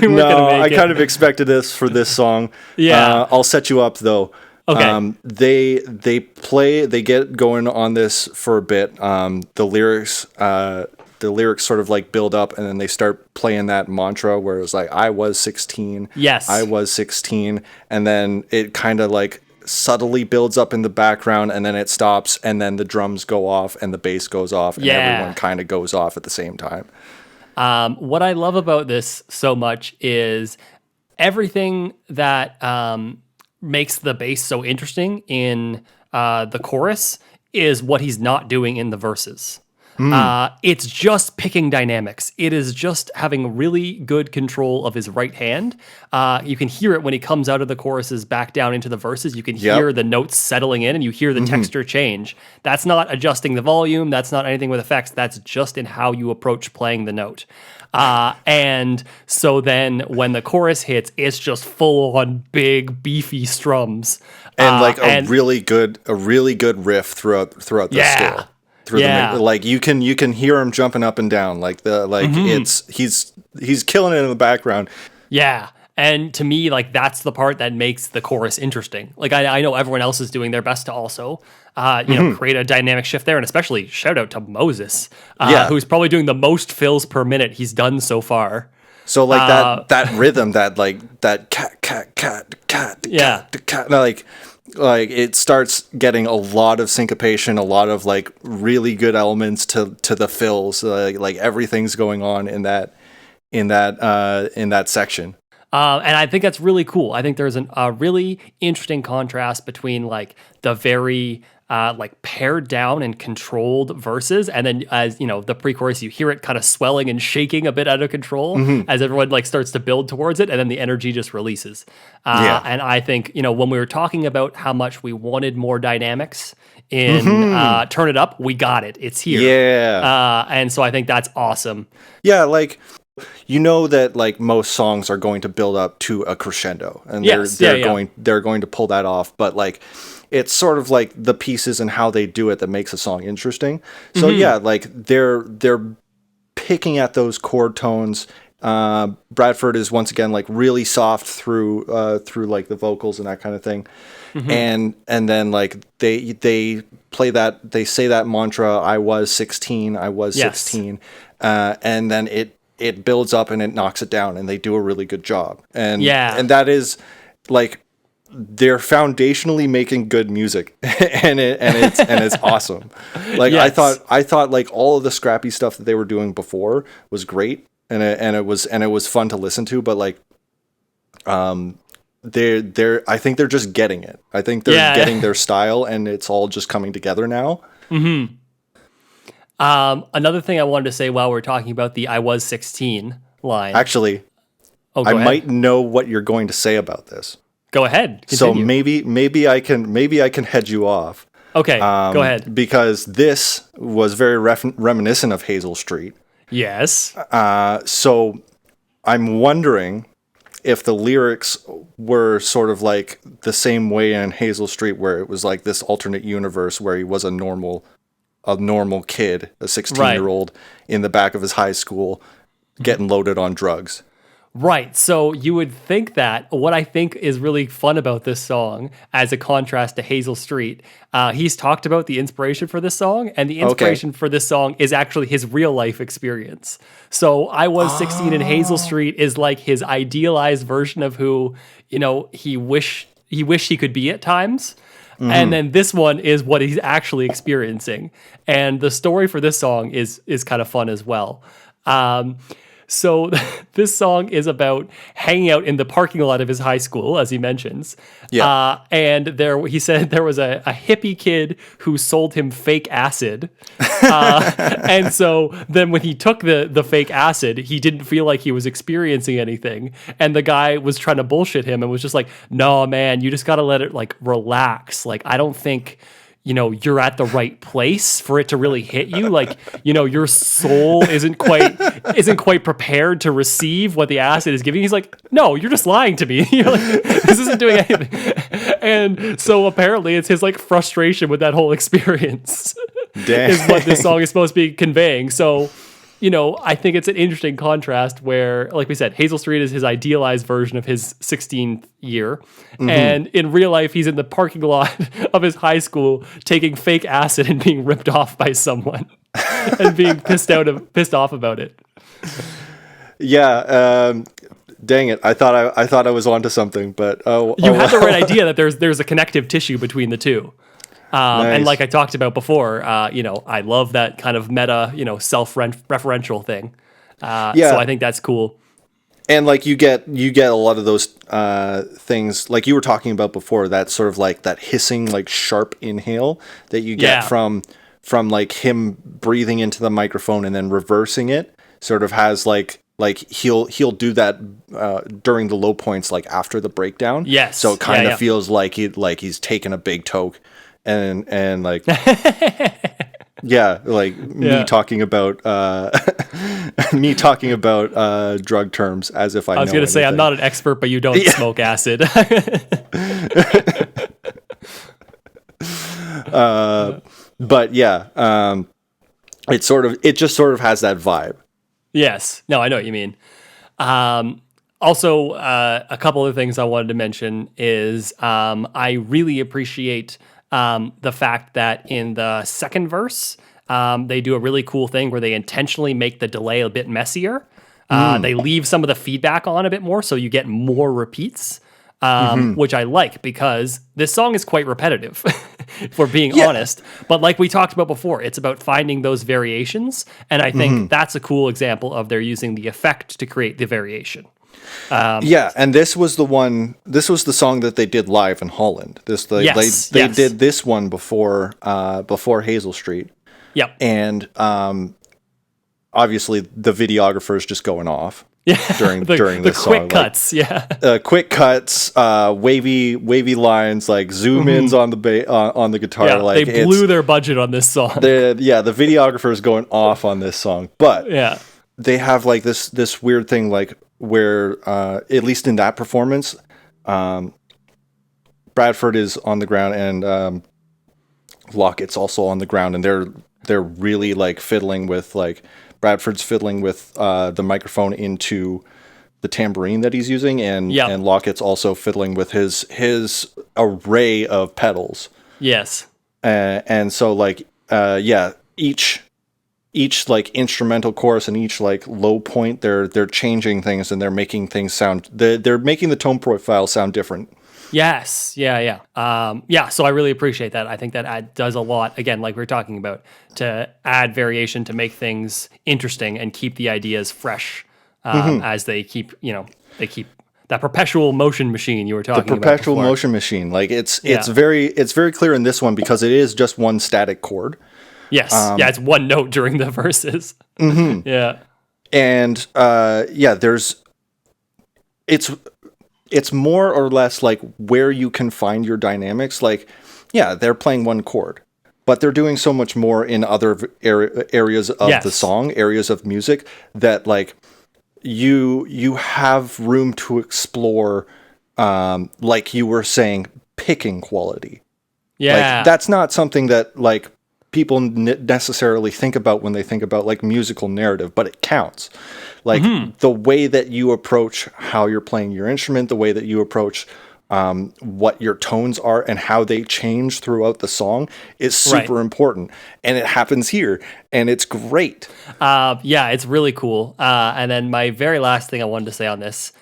No, I kind of expected this for this song. Yeah. I'll set you up though. Okay. They get going on this for a bit. The lyrics sort of like build up, and then they start playing that mantra where it's like, I was 16. Yes. I was 16. And then it kind of like subtly builds up in the background, and then it stops, and then the drums go off and the bass goes off, and everyone kind of goes off at the same time. What I love about this so much is everything that makes the bass so interesting in the chorus is what he's not doing in the verses. It's just picking dynamics. It is just having really good control of his right hand. You can hear it when he comes out of the choruses back down into the verses. You can hear the notes settling in, and you hear the texture change. That's not adjusting the volume. That's not anything with effects. That's just in how you approach playing the note. And so then when the chorus hits, it's just full on big, beefy strums. And like a really good riff throughout the score. Like you can hear him jumping up and down, like he's killing it in the background. Yeah. And to me, like that's the part that makes the chorus interesting. Like I know everyone else is doing their best to also, create a dynamic shift there, and especially shout out to Moses, who's probably doing the most fills per minute he's done so far. So like that rhythm, that like that cat, like it starts getting a lot of syncopation, a lot of like really good elements to the fills. Like everything's going on in that section. And I think that's really cool. I think there's a really interesting contrast between like the very like pared down and controlled verses, and then as you know the pre-chorus, you hear it kind of swelling and shaking a bit out of control as everyone like starts to build towards it, and then the energy just releases. And I think when we were talking about how much we wanted more dynamics in Turn It Up, we got it. It's here. Yeah. And so I think that's awesome. Yeah, like you know that like most songs are going to build up to a crescendo, and Yes, they're going to pull that off, but like it's sort of like the pieces and how they do it that makes a song interesting. So yeah, like they're picking at those chord tones. Bradford is once again like really soft through like the vocals and that kind of thing. And then like they say that mantra, I was 16, I was 16. And then it builds up and it knocks it down, and they do a really good job. And that is like, they're foundationally making good music, and it's awesome. Like I thought like all of the scrappy stuff that they were doing before was great, and it was fun to listen to, but like they're I think they're just getting it. I think they're getting their style, and it's all just coming together now. Another thing I wanted to say while we're talking about the I was 16 line. Actually, I might know what you're going to say about this. Go ahead. Continue. So maybe I can head you off. Okay, go ahead. Because this was very reminiscent of Hazel Street. Yes. So I'm wondering if the lyrics were sort of like the same way in Hazel Street, where it was like this alternate universe where he was a normal kid, a 16-year-old in the back of his high school getting loaded on drugs. Right. So you would think that. What I think is really fun about this song, as a contrast to Hazel Street, he's talked about the inspiration for this song, and the inspiration for this song is actually his real life experience. So I was 16 in Hazel Street is like his idealized version of who, he wished he could be at times. And then this one is what he's actually experiencing. And the story for this song is kind of fun as well. So this song is about hanging out in the parking lot of his high school, as he mentions. Yeah. And he said there was a hippie kid who sold him fake acid. And so then when he took the fake acid, he didn't feel like he was experiencing anything. And the guy was trying to bullshit him and was just like, no, man, you just got to let it like relax. Like, I don't think you're at the right place for it to really hit you. Like, your soul isn't quite prepared to receive what the acid is giving. He's like, no, you're just lying to me. You're like, this isn't doing anything. And so apparently it's his like frustration with that whole experience is what this song is supposed to be conveying. So, I think it's an interesting contrast where, like we said, Hazel Street is his idealized version of his 16th year. And in real life, he's in the parking lot of his high school taking fake acid and being ripped off by someone and being pissed off about it. Yeah. Dang it. I thought I was onto something, but you had the right idea that there's a connective tissue between the two. Nice. And like I talked about before, I love that kind of meta, self-referential thing. So I think that's cool. And like you get a lot of those things like you were talking about before, that sort of like that hissing, like sharp inhale that you get from like him breathing into the microphone and then reversing it. Sort of has like he'll do that during the low points, like after the breakdown. Yes. So it kind of feels like he's taking a big toke. And like me talking about drug terms as if I was going to say I'm not an expert, but you don't smoke acid. But yeah, it just sort of has that vibe. Yes. No, I know what you mean. Also, a couple of things I wanted to mention is I really appreciate the fact that in the second verse, they do a really cool thing where they intentionally make the delay a bit messier. They leave some of the feedback on a bit more, so you get more repeats, which I like because this song is quite repetitive, if we're being honest. But like we talked about before, it's about finding those variations, and I think that's a cool example of they're using the effect to create the variation. And this was the song that they did live in Holland. They did this one before Hazel Street. Yep. And obviously the videographer is just going off during this song. Quick cuts, quick cuts, wavy lines, like zoom ins on the guitar. Yeah, like they blew their budget on this song. The videographer is going off on this song, but they have like this weird thing, like where at least in that performance, Bradford is on the ground and Lockett's also on the ground, and they're really like fiddling with, like, Bradford's fiddling with the microphone into the tambourine that he's using, and Lockett's also fiddling with his array of pedals. Yes. And so like each like instrumental chorus and each like low point, they're changing things, and they're making things sound, they're making the tone profile sound different. Yes. Yeah. So I really appreciate that. I think that does a lot, again, like we were talking about, to add variation, to make things interesting and keep the ideas fresh as they keep that perpetual motion machine you were talking about. The perpetual before. motion machine. Like it's very clear in this one because it is just one static chord. Yes. It's one note during the verses. Mm-hmm. Yeah. And it's more or less like where you can find your dynamics. Like, yeah, they're playing one chord, but they're doing so much more in other areas of the song, areas of music, that like you have room to explore, like you were saying, picking quality. Yeah. Like, that's not something that like people necessarily think about when they think about like musical narrative, but it counts. Like the way that you approach how you're playing your instrument, the way that you approach what your tones are and how they change throughout the song is super important. And it happens here, and it's great. It's really cool. And then my very last thing I wanted to say on this,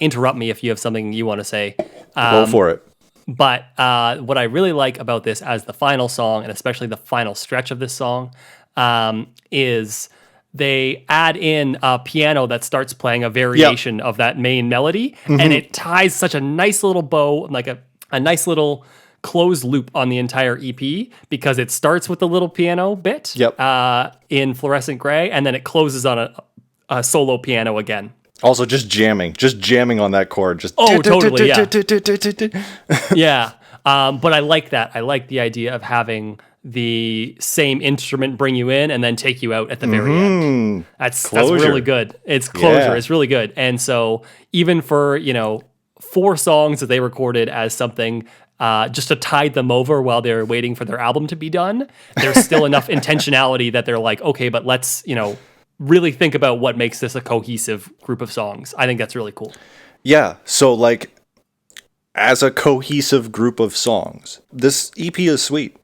interrupt me if you have something you want to say. Go for it. But what I really like about this as the final song, and especially the final stretch of this song, is they add in a piano that starts playing a variation of that main melody, and it ties such a nice little bow, like a nice little closed loop on the entire EP, because it starts with the little piano bit in Fluorescent Grey, and then it closes on a solo piano again. Also, just jamming on that chord. Just totally, yeah. But I like that. I like the idea of having the same instrument bring you in and then take you out at the very end. That's really good. It's closure. Yeah. It's really good. And so even for 4 songs that they recorded as something just to tide them over while they're waiting for their album to be done, there's still enough intentionality that they're like, okay, but let's really think about what makes this a cohesive group of songs. I think that's really cool. Yeah. So like, as a cohesive group of songs, this EP is sweet.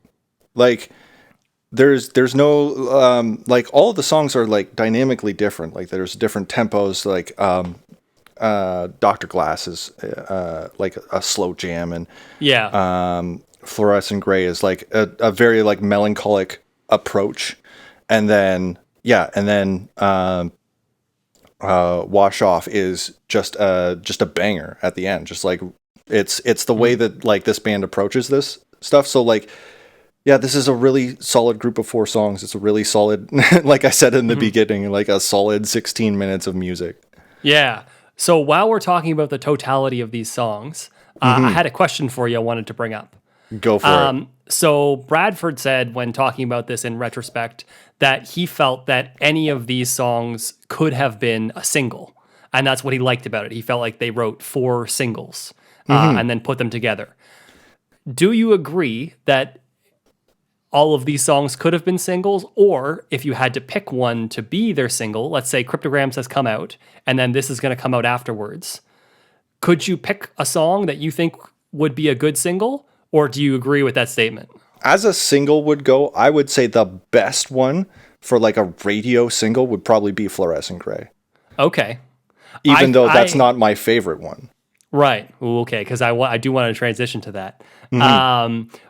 Like, there's no like, all of the songs are like dynamically different. Like, there's different tempos. Like Dr. Glass is like a slow jam, and Fluorescent Grey is like a very like melancholic approach, and then Wash Off is just a banger at the end. Just like it's the way that like this band approaches this stuff. So like, yeah, this is a really solid group of 4 songs. It's a really solid, like I said in the beginning, like a solid 16 minutes of music. Yeah. So while we're talking about the totality of these songs, I had a question for you I wanted to bring up. Go for it. So Bradford said when talking about this in retrospect that he felt that any of these songs could have been a single. And that's what he liked about it. He felt like they wrote 4 singles and then put them together. Do you agree that all of these songs could have been singles? Or if you had to pick one to be their single, let's say Cryptograms has come out and then this is going to come out afterwards, could you pick a song that you think would be a good single? Or do you agree with that statement? As a single would go, I would say the best one for like a radio single would probably be Fluorescent Grey. Okay. Even though that's not my favorite one. Right. Ooh, okay, because I do want to transition to that.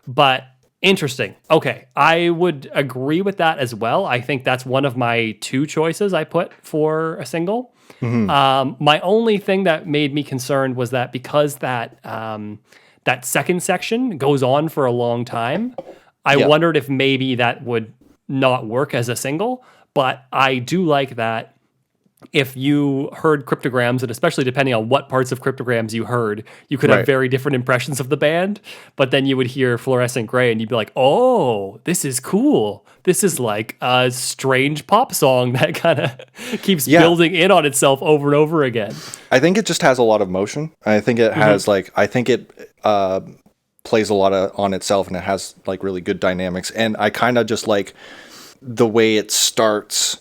But interesting. Okay, I would agree with that as well. I think that's one of my 2 choices I put for a single. My only thing that made me concerned was that because that second section goes on for a long time, I wondered if maybe that would not work as a single. But I do like that if you heard cryptograms, and especially depending on what parts of cryptograms you heard, you could have Right. very different impressions of the band. But then you would hear Fluorescent Grey and you'd be like, oh, this is cool. This is like a strange pop song that kind of keeps building in on itself over and over again. I think it just has a lot of motion. I think it has I think it plays a lot on itself, and it has like really good dynamics. And I kind of just like the way it starts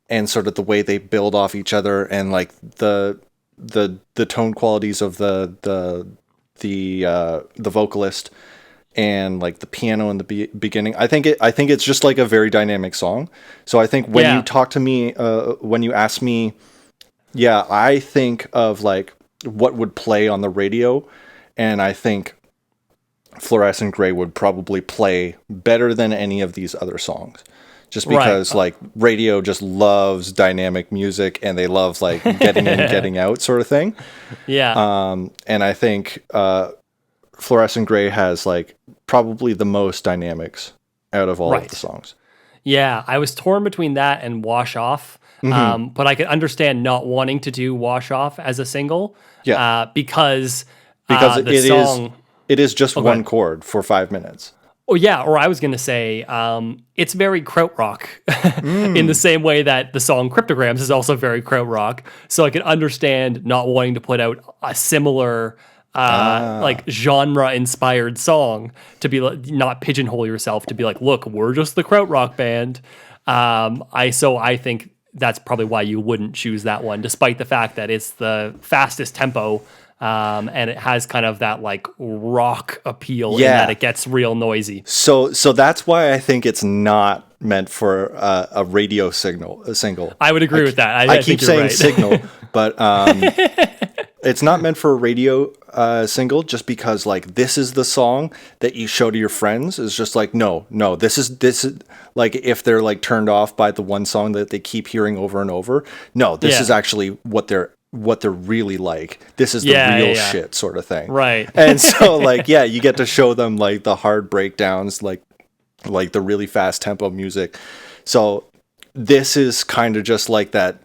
and sort of the way they build off each other, and like the tone qualities of the vocalist, and like the piano in the beginning. I think it's just like a very dynamic song. So I think when you talk to me, when you ask me, I think of like what would play on the radio, and I think Fluorescent Grey would probably play better than any of these other songs. Just because like radio just loves dynamic music, and they love like getting in, getting out sort of thing. Yeah. And I think Fluorescent Grey has like probably the most dynamics out of all of the songs. Yeah, I was torn between that and Wash Off, but I could understand not wanting to do Wash Off as a single. Yeah. Because it is just one chord for 5 minutes. Oh yeah, or I was going to say it's very krautrock in the same way that the song Cryptograms is also very krautrock. So I could understand not wanting to put out a similar like genre-inspired song to be like, not pigeonhole yourself to be like, look, we're just the krautrock band. I think that's probably why you wouldn't choose that one, despite the fact that it's the fastest tempo. And it has kind of that like rock appeal in that it gets real noisy. So that's why I think it's not meant for a radio single. I would agree with that. I keep saying right. signal, but it's not meant for a radio single, just because like this is the song that you show to your friends. Is just like no, this is like if they're like turned off by the one song that they keep hearing over and over. No, this is actually what they're really like. This is the real shit sort of thing. Right. And so like, you get to show them like the hard breakdowns, like the really fast tempo music. So this is kind of just like that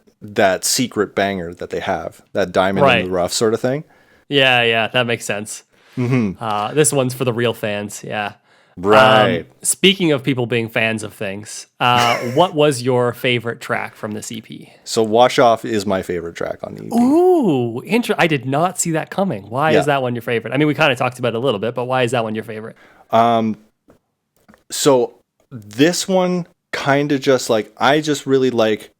secret banger that they have, that diamond in the rough sort of thing. Yeah, that makes sense. This one's for the real fans. Yeah. Right. Speaking of people being fans of things, what was your favorite track from this EP? So Wash Off is my favorite track on the EP. Ooh, I did not see that coming. Why is that one your favorite? I mean, we kind of talked about it a little bit, but why is that one your favorite? So this one kind of just like, I just really like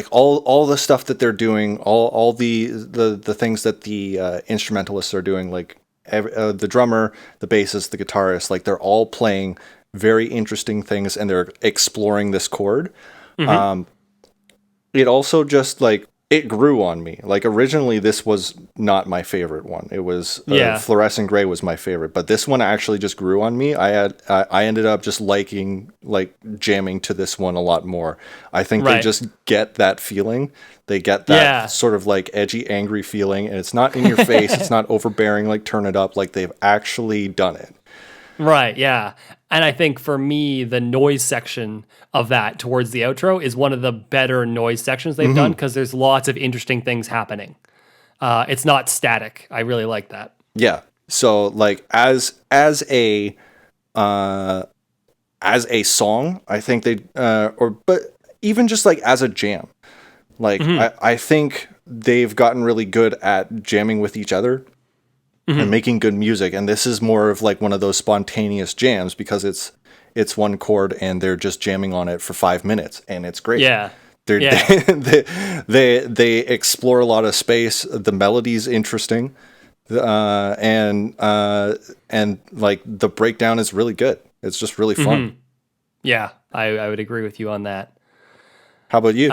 all the stuff that they're doing, all the things that the instrumentalists are doing, like the drummer, the bassist, the guitarist, like they're all playing very interesting things, and they're exploring this chord. It also just like, it grew on me. Like originally this was not my favorite one. It was Fluorescent Grey was my favorite, but this one actually just grew on me. I ended up just liking like jamming to this one a lot more. I think they just get that feeling. They get that sort of like edgy, angry feeling, and it's not in your face. It's not overbearing, like Turn It Up. Like they've actually done it. Right, yeah. And I think for me, the noise section of that towards the outro is one of the better noise sections they've done, because there's lots of interesting things happening. It's not static. I really like that. Yeah. So like as a song, I think they but even just like as a jam, like I think they've gotten really good at jamming with each other. And making good music, and this is more of like one of those spontaneous jams, because it's one chord and they're just jamming on it for 5 minutes, and it's great. They explore a lot of space. The melody's interesting, and like the breakdown is really good. It's just really fun. Yeah, I would agree with you on that. How about you?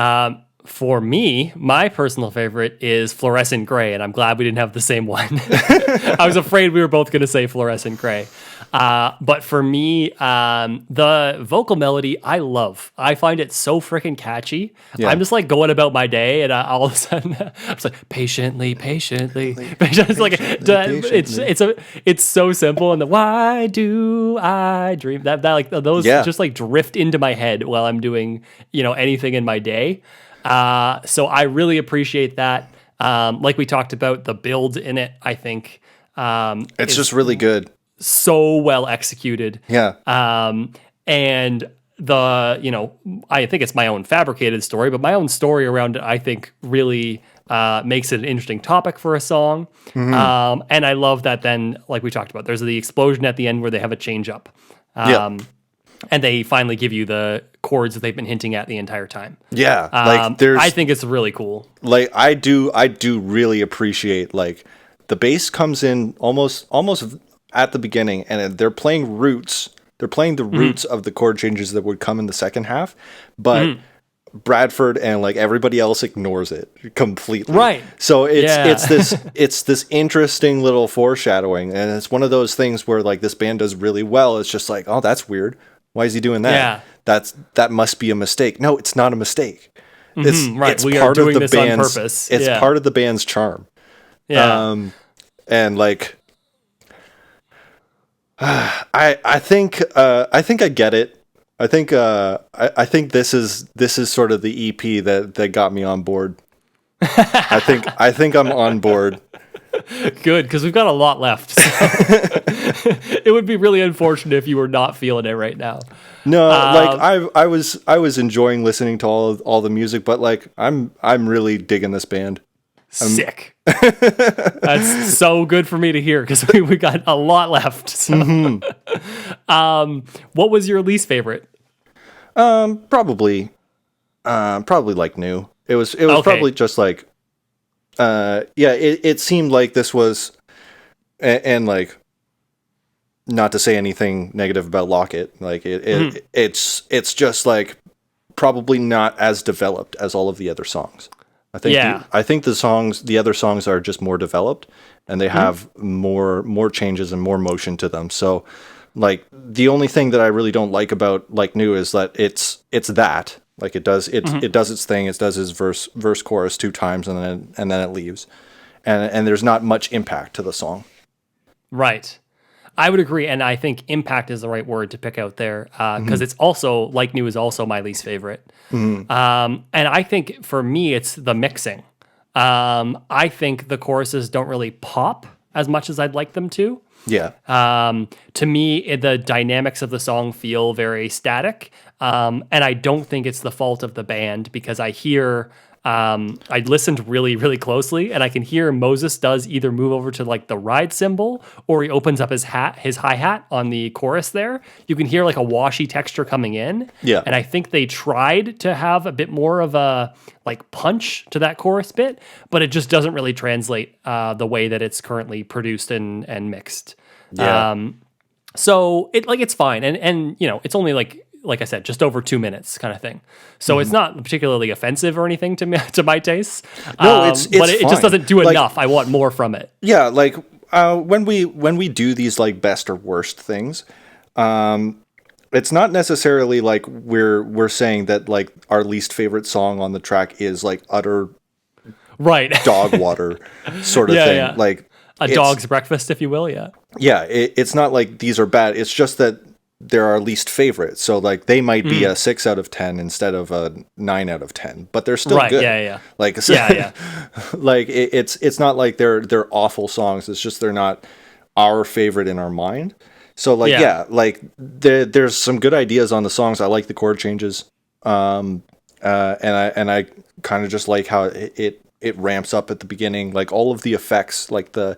For me, my personal favorite is Fluorescent Grey, and I'm glad we didn't have the same one. I was afraid we were both going to say Fluorescent Grey. But for me, the vocal melody, I love. I find it so freaking catchy. Yeah. I'm just like going about my day, and all of a sudden, I'm just like, patiently. It's like, it's so simple. And the why do I dream? That like those just like drift into my head while I'm doing, anything in my day. So I really appreciate that. Like we talked about, the build in it, I think It's just really good. so well executed. Yeah. And I think it's my own fabricated story, but my own story around it, I think, really makes it an interesting topic for a song. And I love that then, like we talked about, there's the explosion at the end where they have a change up. And they finally give you the chords that they've been hinting at the entire time. Yeah. I think it's really cool. Like I do really appreciate, like, the bass comes in almost at the beginning, and they're playing roots. They're playing the roots of the chord changes that would come in the second half, but Bradford and like everybody else ignores it completely. Right. So it's this interesting little foreshadowing, and it's one of those things where like this band does really well. It's just like, oh, that's weird. Why is he doing that? Yeah. That must be a mistake. No, it's not a mistake. It's We part are doing of the this on band's purpose. It's part of the band's charm. Yeah. And like, I think I get it. I think this is sort of the EP that got me on board. I think I'm on board. Good, because we've got a lot left. So. It would be really unfortunate if you were not feeling it right now. No, like I was enjoying listening to all the music, but like I'm really digging this band. Sick. That's so good for me to hear, because we got a lot left. So. What was your least favorite? Probably like New. It was okay. Probably just like, it seemed like this was, and like, not to say anything negative about Locket, like it's just like probably not as developed as all of the other songs. I think the other songs are just more developed, and they have more changes and more motion to them. So, like, the only thing that I really don't like about like New is that it's that, like, it does its thing. It does its verse chorus 2 times, and then it leaves, and there's not much impact to the song. Right. I would agree, and I think impact is the right word to pick out there, because it's also, like New is also my least favorite. And I think for me, it's the mixing. I think the choruses don't really pop as much as I'd like them to. Yeah. To me, the dynamics of the song feel very static, and I don't think it's the fault of the band, because I hear... I listened really, really closely, and I can hear Moses does either move over to like the ride cymbal, or he opens up his hi-hat on the chorus there. You can hear like a washy texture coming in. Yeah. And I think they tried to have a bit more of a like punch to that chorus bit, but it just doesn't really translate the way that it's currently produced and mixed. Yeah. So it's fine. And it's only like I said, just over 2 minutes kind of thing. So it's not particularly offensive or anything to me, to my taste. No, it's but it just doesn't do like, enough. I want more from it. Yeah, like when we do these like best or worst things, it's not necessarily like we're saying that like our least favorite song on the track is like utter dog water sort of thing. Yeah. Like a dog's breakfast, if you will. Yeah. Yeah, it's not like these are bad. It's just that they're our least favorite. So like they might be a 6 out of 10 instead of a 9 out of 10, but they're still good. Yeah. Like, like it's not like they're awful songs. It's just they're not our favorite in our mind. So like, like there's some good ideas on the songs. I like the chord changes. And I kind of just like how it ramps up at the beginning. Like all of the effects, like the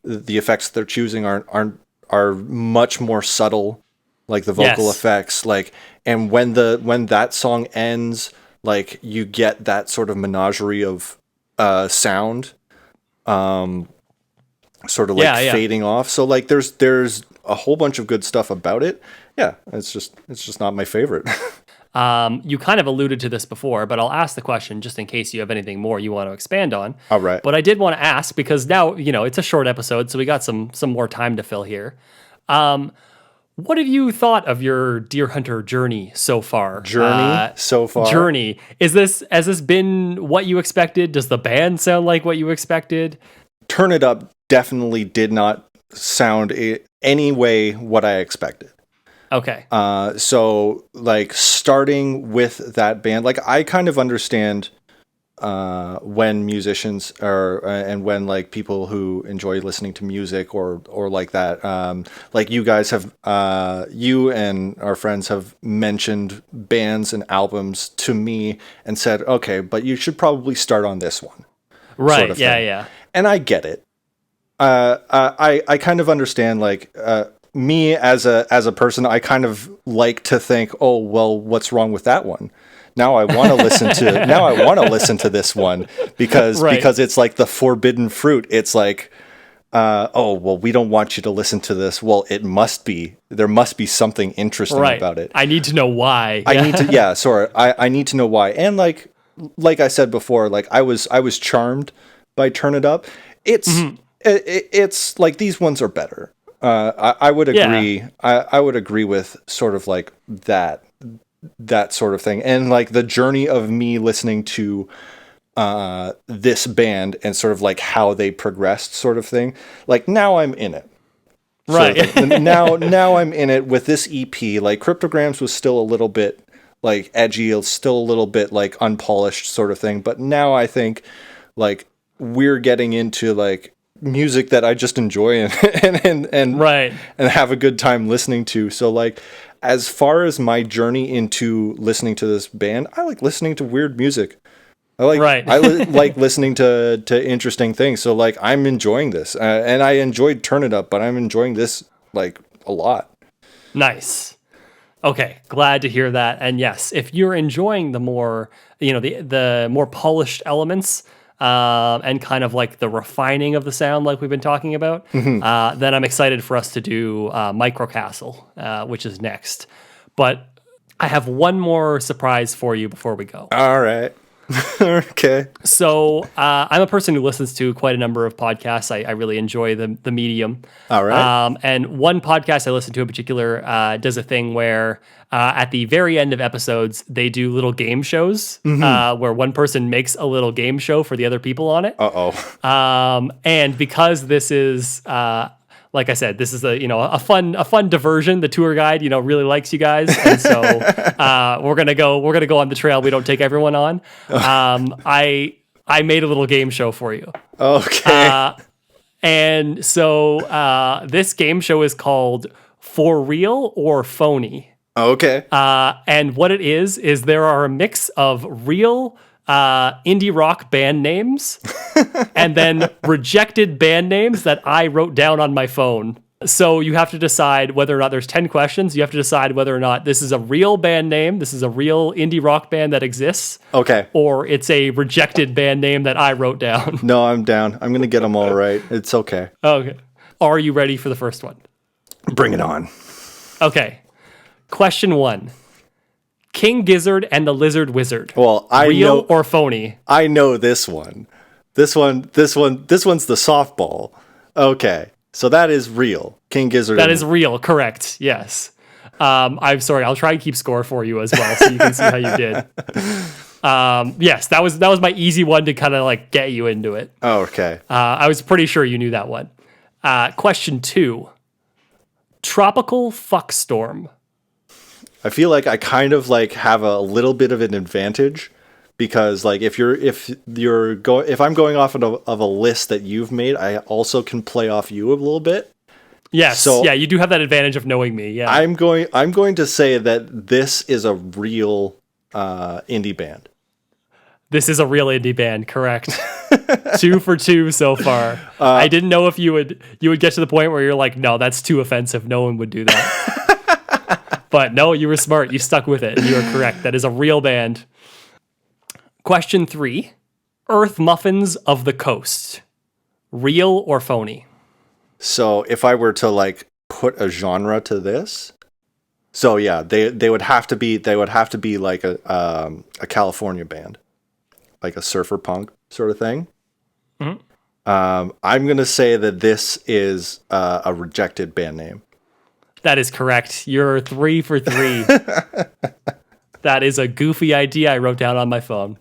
effects they're choosing are much more subtle. Like the vocal effects, like, and when that song ends, like you get that sort of menagerie of sound, sort of like fading off. So like there's a whole bunch of good stuff about it. Yeah, it's just not my favorite. You kind of alluded to this before, but I'll ask the question just in case you have anything more you want to expand on. All right. But I did want to ask, because now it's a short episode, so we got some more time to fill here. What have you thought of your Deerhunter journey so far? Journey. Has this been what you expected? Does the band sound like what you expected? Turn It Up definitely did not sound any way what I expected. Okay. So like starting with that band, like I kind of understand when musicians are and when like people who enjoy listening to music or like that, like you guys have, you and our friends have mentioned bands and albums to me and said, okay, but you should probably start on this one. Right. Sort of thing. Yeah. And I get it. I kind of understand, like, me as a person, I kind of like to think, oh, well, what's wrong with that one? Now I want to listen to this one because it's like the forbidden fruit. It's like, oh, well, we don't want you to listen to this. Well, there must be something interesting about it. I need to know why. I need to know why. And like I said before, like I was charmed by Turn It Up. It's like these ones are better. I would agree. Yeah. I would agree with sort of like that sort of thing, and like the journey of me listening to this band and sort of like how they progressed, sort of thing. Like now I'm in it. Right. now I'm in it with this EP. Like Cryptograms was still a little bit like edgy, still a little bit like unpolished sort of thing. But now I think like we're getting into like music that I just enjoy and have a good time listening to. So like, as far as my journey into listening to this band, I like listening to weird music. I like listening to interesting things. So like, I'm enjoying this, and I enjoyed Turn It Up, but I'm enjoying this like a lot. Nice. Okay, glad to hear that. And yes, if you're enjoying the more, the more polished elements, and kind of like the refining of the sound like we've been talking about, then I'm excited for us to do Microcastle, which is next. But I have one more surprise for you before we go. All right. Okay. So I'm a person who listens to quite a number of podcasts. I really enjoy the medium. All right. And one podcast I listen to in particular does a thing where at the very end of episodes, they do little game shows where one person makes a little game show for the other people on it. And because this is... like I said, this is a fun diversion. The tour guide, really likes you guys, and so we're gonna go on the trail we don't take everyone on. I made a little game show for you. Okay. And so this game show is called For Real or Phoney. Okay. And what it is there are a mix of real indie rock band names and then rejected band names that I wrote down on my phone. So you have to decide whether or not there's 10 questions. You have to decide whether or not this is a real band name, this is a real indie rock band that exists. Okay. Or it's a rejected band name that I wrote down. No, I'm down. I'm going to get them all right. It's okay. Okay. Are you ready for the first one? Bring it on. Okay. Question 1. King Gizzard and the Lizard Wizard. Well, real or phony? I know this one. This one's the softball. Okay. So that is real. King Gizzard. That is real, correct. Yes. I'm sorry, I'll try and keep score for you as well so you can see how you did. Yes, that was my easy one to kind of like get you into it. Oh, okay. I was pretty sure you knew that one. Question 2. Tropical Fuckstorm. I feel like I kind of like have a little bit of an advantage because like if I'm going off of a list that you've made, I also can play off you a little bit. Yes. So yeah, you do have that advantage of knowing me. Yeah. I'm going to say that this is a real indie band. This is a real indie band, correct? 2 for 2 so far. I didn't know if you would get to the point where you're like, no, that's too offensive. No one would do that. But no, you were smart. You stuck with it. You were correct. That is a real band. Question 3. Earth Muffins of the Coast. Real or phony? So if I were to like put a genre to this, so yeah, they would have to be like a California band, like a surfer punk sort of thing. Mm-hmm. I'm gonna say that this is a rejected band name. That is correct. You're 3 for 3. That is a goofy idea I wrote down on my phone.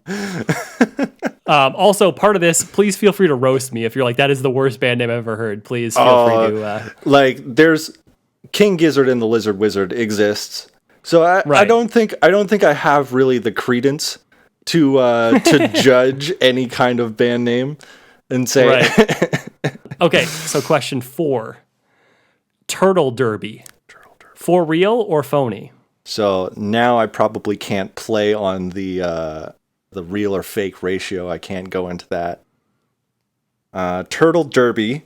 Also, part of this, please feel free to roast me if you're like, that is the worst band name I've ever heard. Please feel free to... Like, there's King Gizzard and the Lizard Wizard exists. So I don't think I have really the credence to judge any kind of band name and say. Right. Okay, so question 4. Turtle Derby. For real or phony? So now I probably can't play on the real or fake ratio. I can't go into that. Turtle Derby.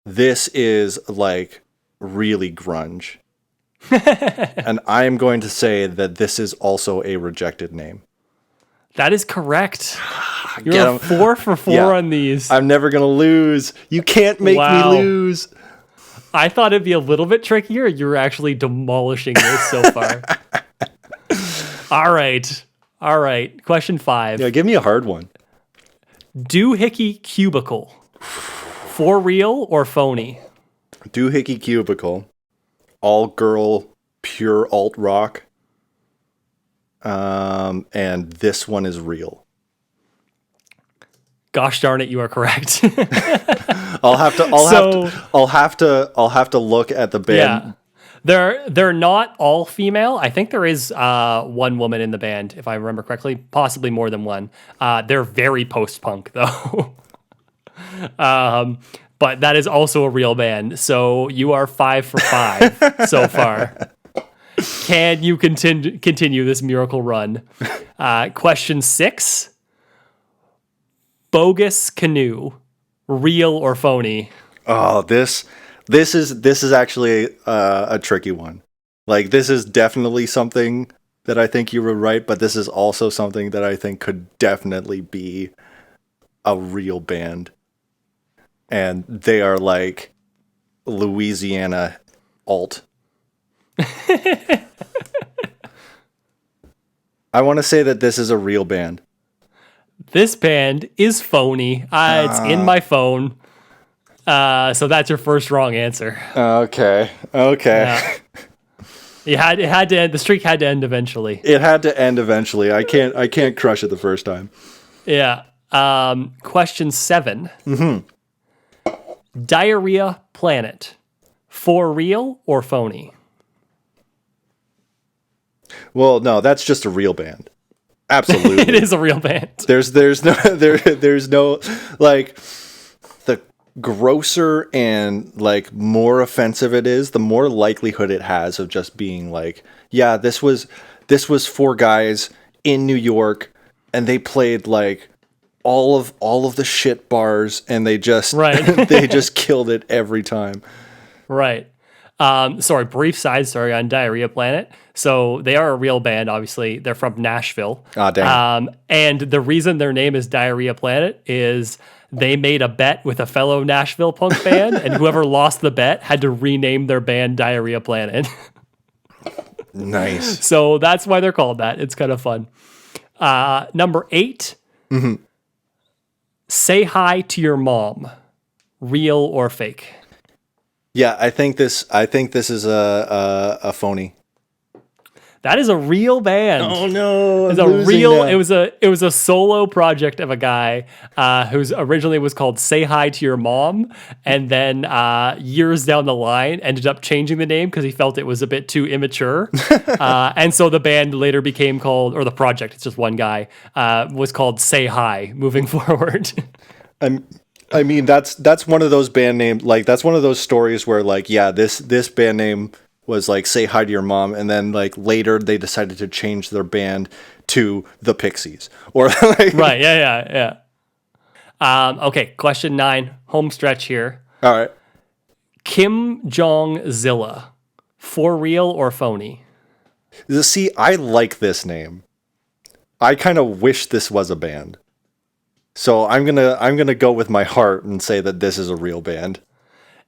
This is like really grunge. And I am going to say that this is also a rejected name. That is correct. You're 4 for 4 on these. I'm never going to lose. You can't make me lose. I thought it'd be a little bit trickier. You're actually demolishing this so far. All right. Question 5. Yeah, give me a hard one. Doohickey Cubicle. For real or phony? Doohickey Cubicle. All girl, pure alt rock. And this one is real. Gosh darn it, you are correct. I'll have to look at the band. Yeah. They're not all female. I think there is one woman in the band, if I remember correctly, possibly more than one. They're very post-punk though. But that is also a real band. So you are 5 for 5 so far. Can you continue this miracle run? Question 6. Bogus Canoe. Real or phony? Oh, this is actually a tricky one. Like, this is definitely something that I think you were right, but this is also something that I think could definitely be a real band. And they are like Louisiana alt. I want to say that this is a real band. This band is phony. It's in my phone. So that's your first wrong answer. Okay. Yeah. It had to end. The streak had to end eventually. It had to end eventually. I can't crush it the first time. Yeah. Question 7. Mm-hmm. Diarrhea Planet. For real or phony? Well, no, that's just a real band. Absolutely. It is a real band. There's no like, the grosser and like more offensive it is, the more likelihood it has of just being like, yeah, this was 4 guys in New York and they played like all of the shit bars and they just they just killed it every time. Right. Brief side story on Diarrhea Planet. So they are a real band, obviously. They're from Nashville. Ah, dang. And the reason their name is Diarrhea Planet is they made a bet with a fellow Nashville punk band, and whoever lost the bet had to rename their band Diarrhea Planet. Nice. So that's why they're called that. It's kind of fun. Number 8. Mm-hmm. Say Hi to Your Mom. Real or fake? Yeah, I think this is a phony. That is a real band. Oh no! It was a solo project of a guy who's originally was called Say Hi to Your Mom, and then years down the line ended up changing the name because he felt it was a bit too immature. And so the band later became called, or the project, it's just one guy, was called Say Hi moving forward. I mean, that's one of those band names, like, that's one of those stories where, like, yeah, this band name was like Say Hi to Your Mom, and then like later they decided to change their band to the Pixies, or like, right, yeah. Okay, question 9, home stretch here. All right, Kim Jong-zilla, for real or phony? See, I like this name. I kind of wish this was a band, so I'm gonna go with my heart and say that this is a real band.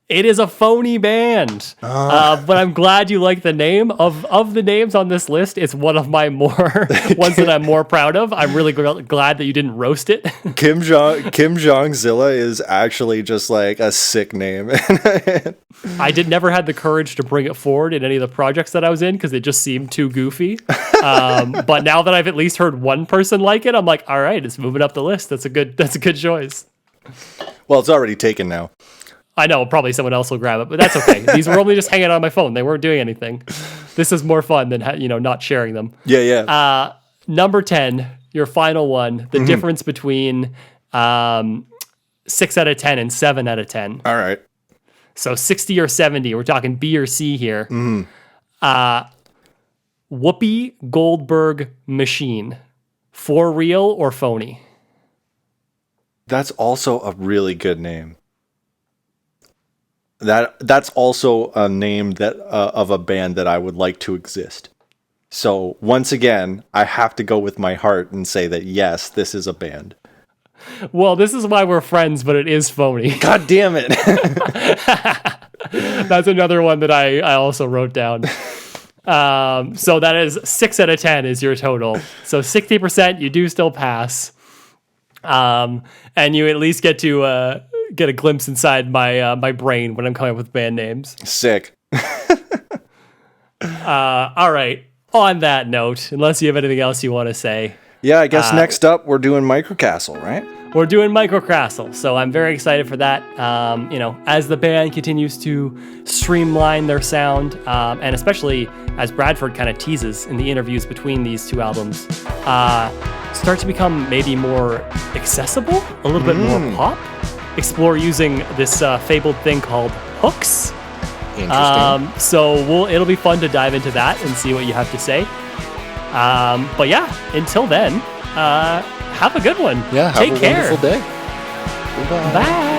It is a phony band, but I'm glad you like the name. Of the names on this list, it's one of my more ones that I'm more proud of. I'm really glad that you didn't roast it. Kim Jong-zilla is actually just like a sick name. I never had the courage to bring it forward in any of the projects that I was in because it just seemed too goofy. But now that I've at least heard one person like it, I'm like, all right, it's moving up the list. That's a good choice. Well, it's already taken now. I know, probably someone else will grab it, but that's okay. These were only just hanging out on my phone. They weren't doing anything. This is more fun than not sharing them. Yeah. Number 10, your final one, the difference between 6 out of 10 and 7 out of 10. All right. So 60 or 70. We're talking B or C here. Whoopi Goldberg machine. For real or phony? That's also a really good name. That's also a name that of a band that I would like to exist. So once again, I have to go with my heart and say that yes, this is a band. Well, this is why we're friends, but it is phony. God damn it. That's another one that I also wrote down. So that is 6 out of 10 is your total. So 60% you do still pass. And you at least get to get a glimpse inside my brain when I'm coming up with band names. Sick. All right. On that note, unless you have anything else you want to say. Yeah, I guess next up we're doing Microcastle, right? We're doing Microcastle, so I'm very excited for that. As the band continues to streamline their sound, and especially as Bradford kind of teases in the interviews between these two albums, start to become maybe more accessible, a little bit more pop. Explore using this fabled thing called hooks. Interesting. So it'll be fun to dive into that and see what you have to say. But yeah, until then, have a good one. Yeah, Take have a care. wonderful day. Goodbye. Bye.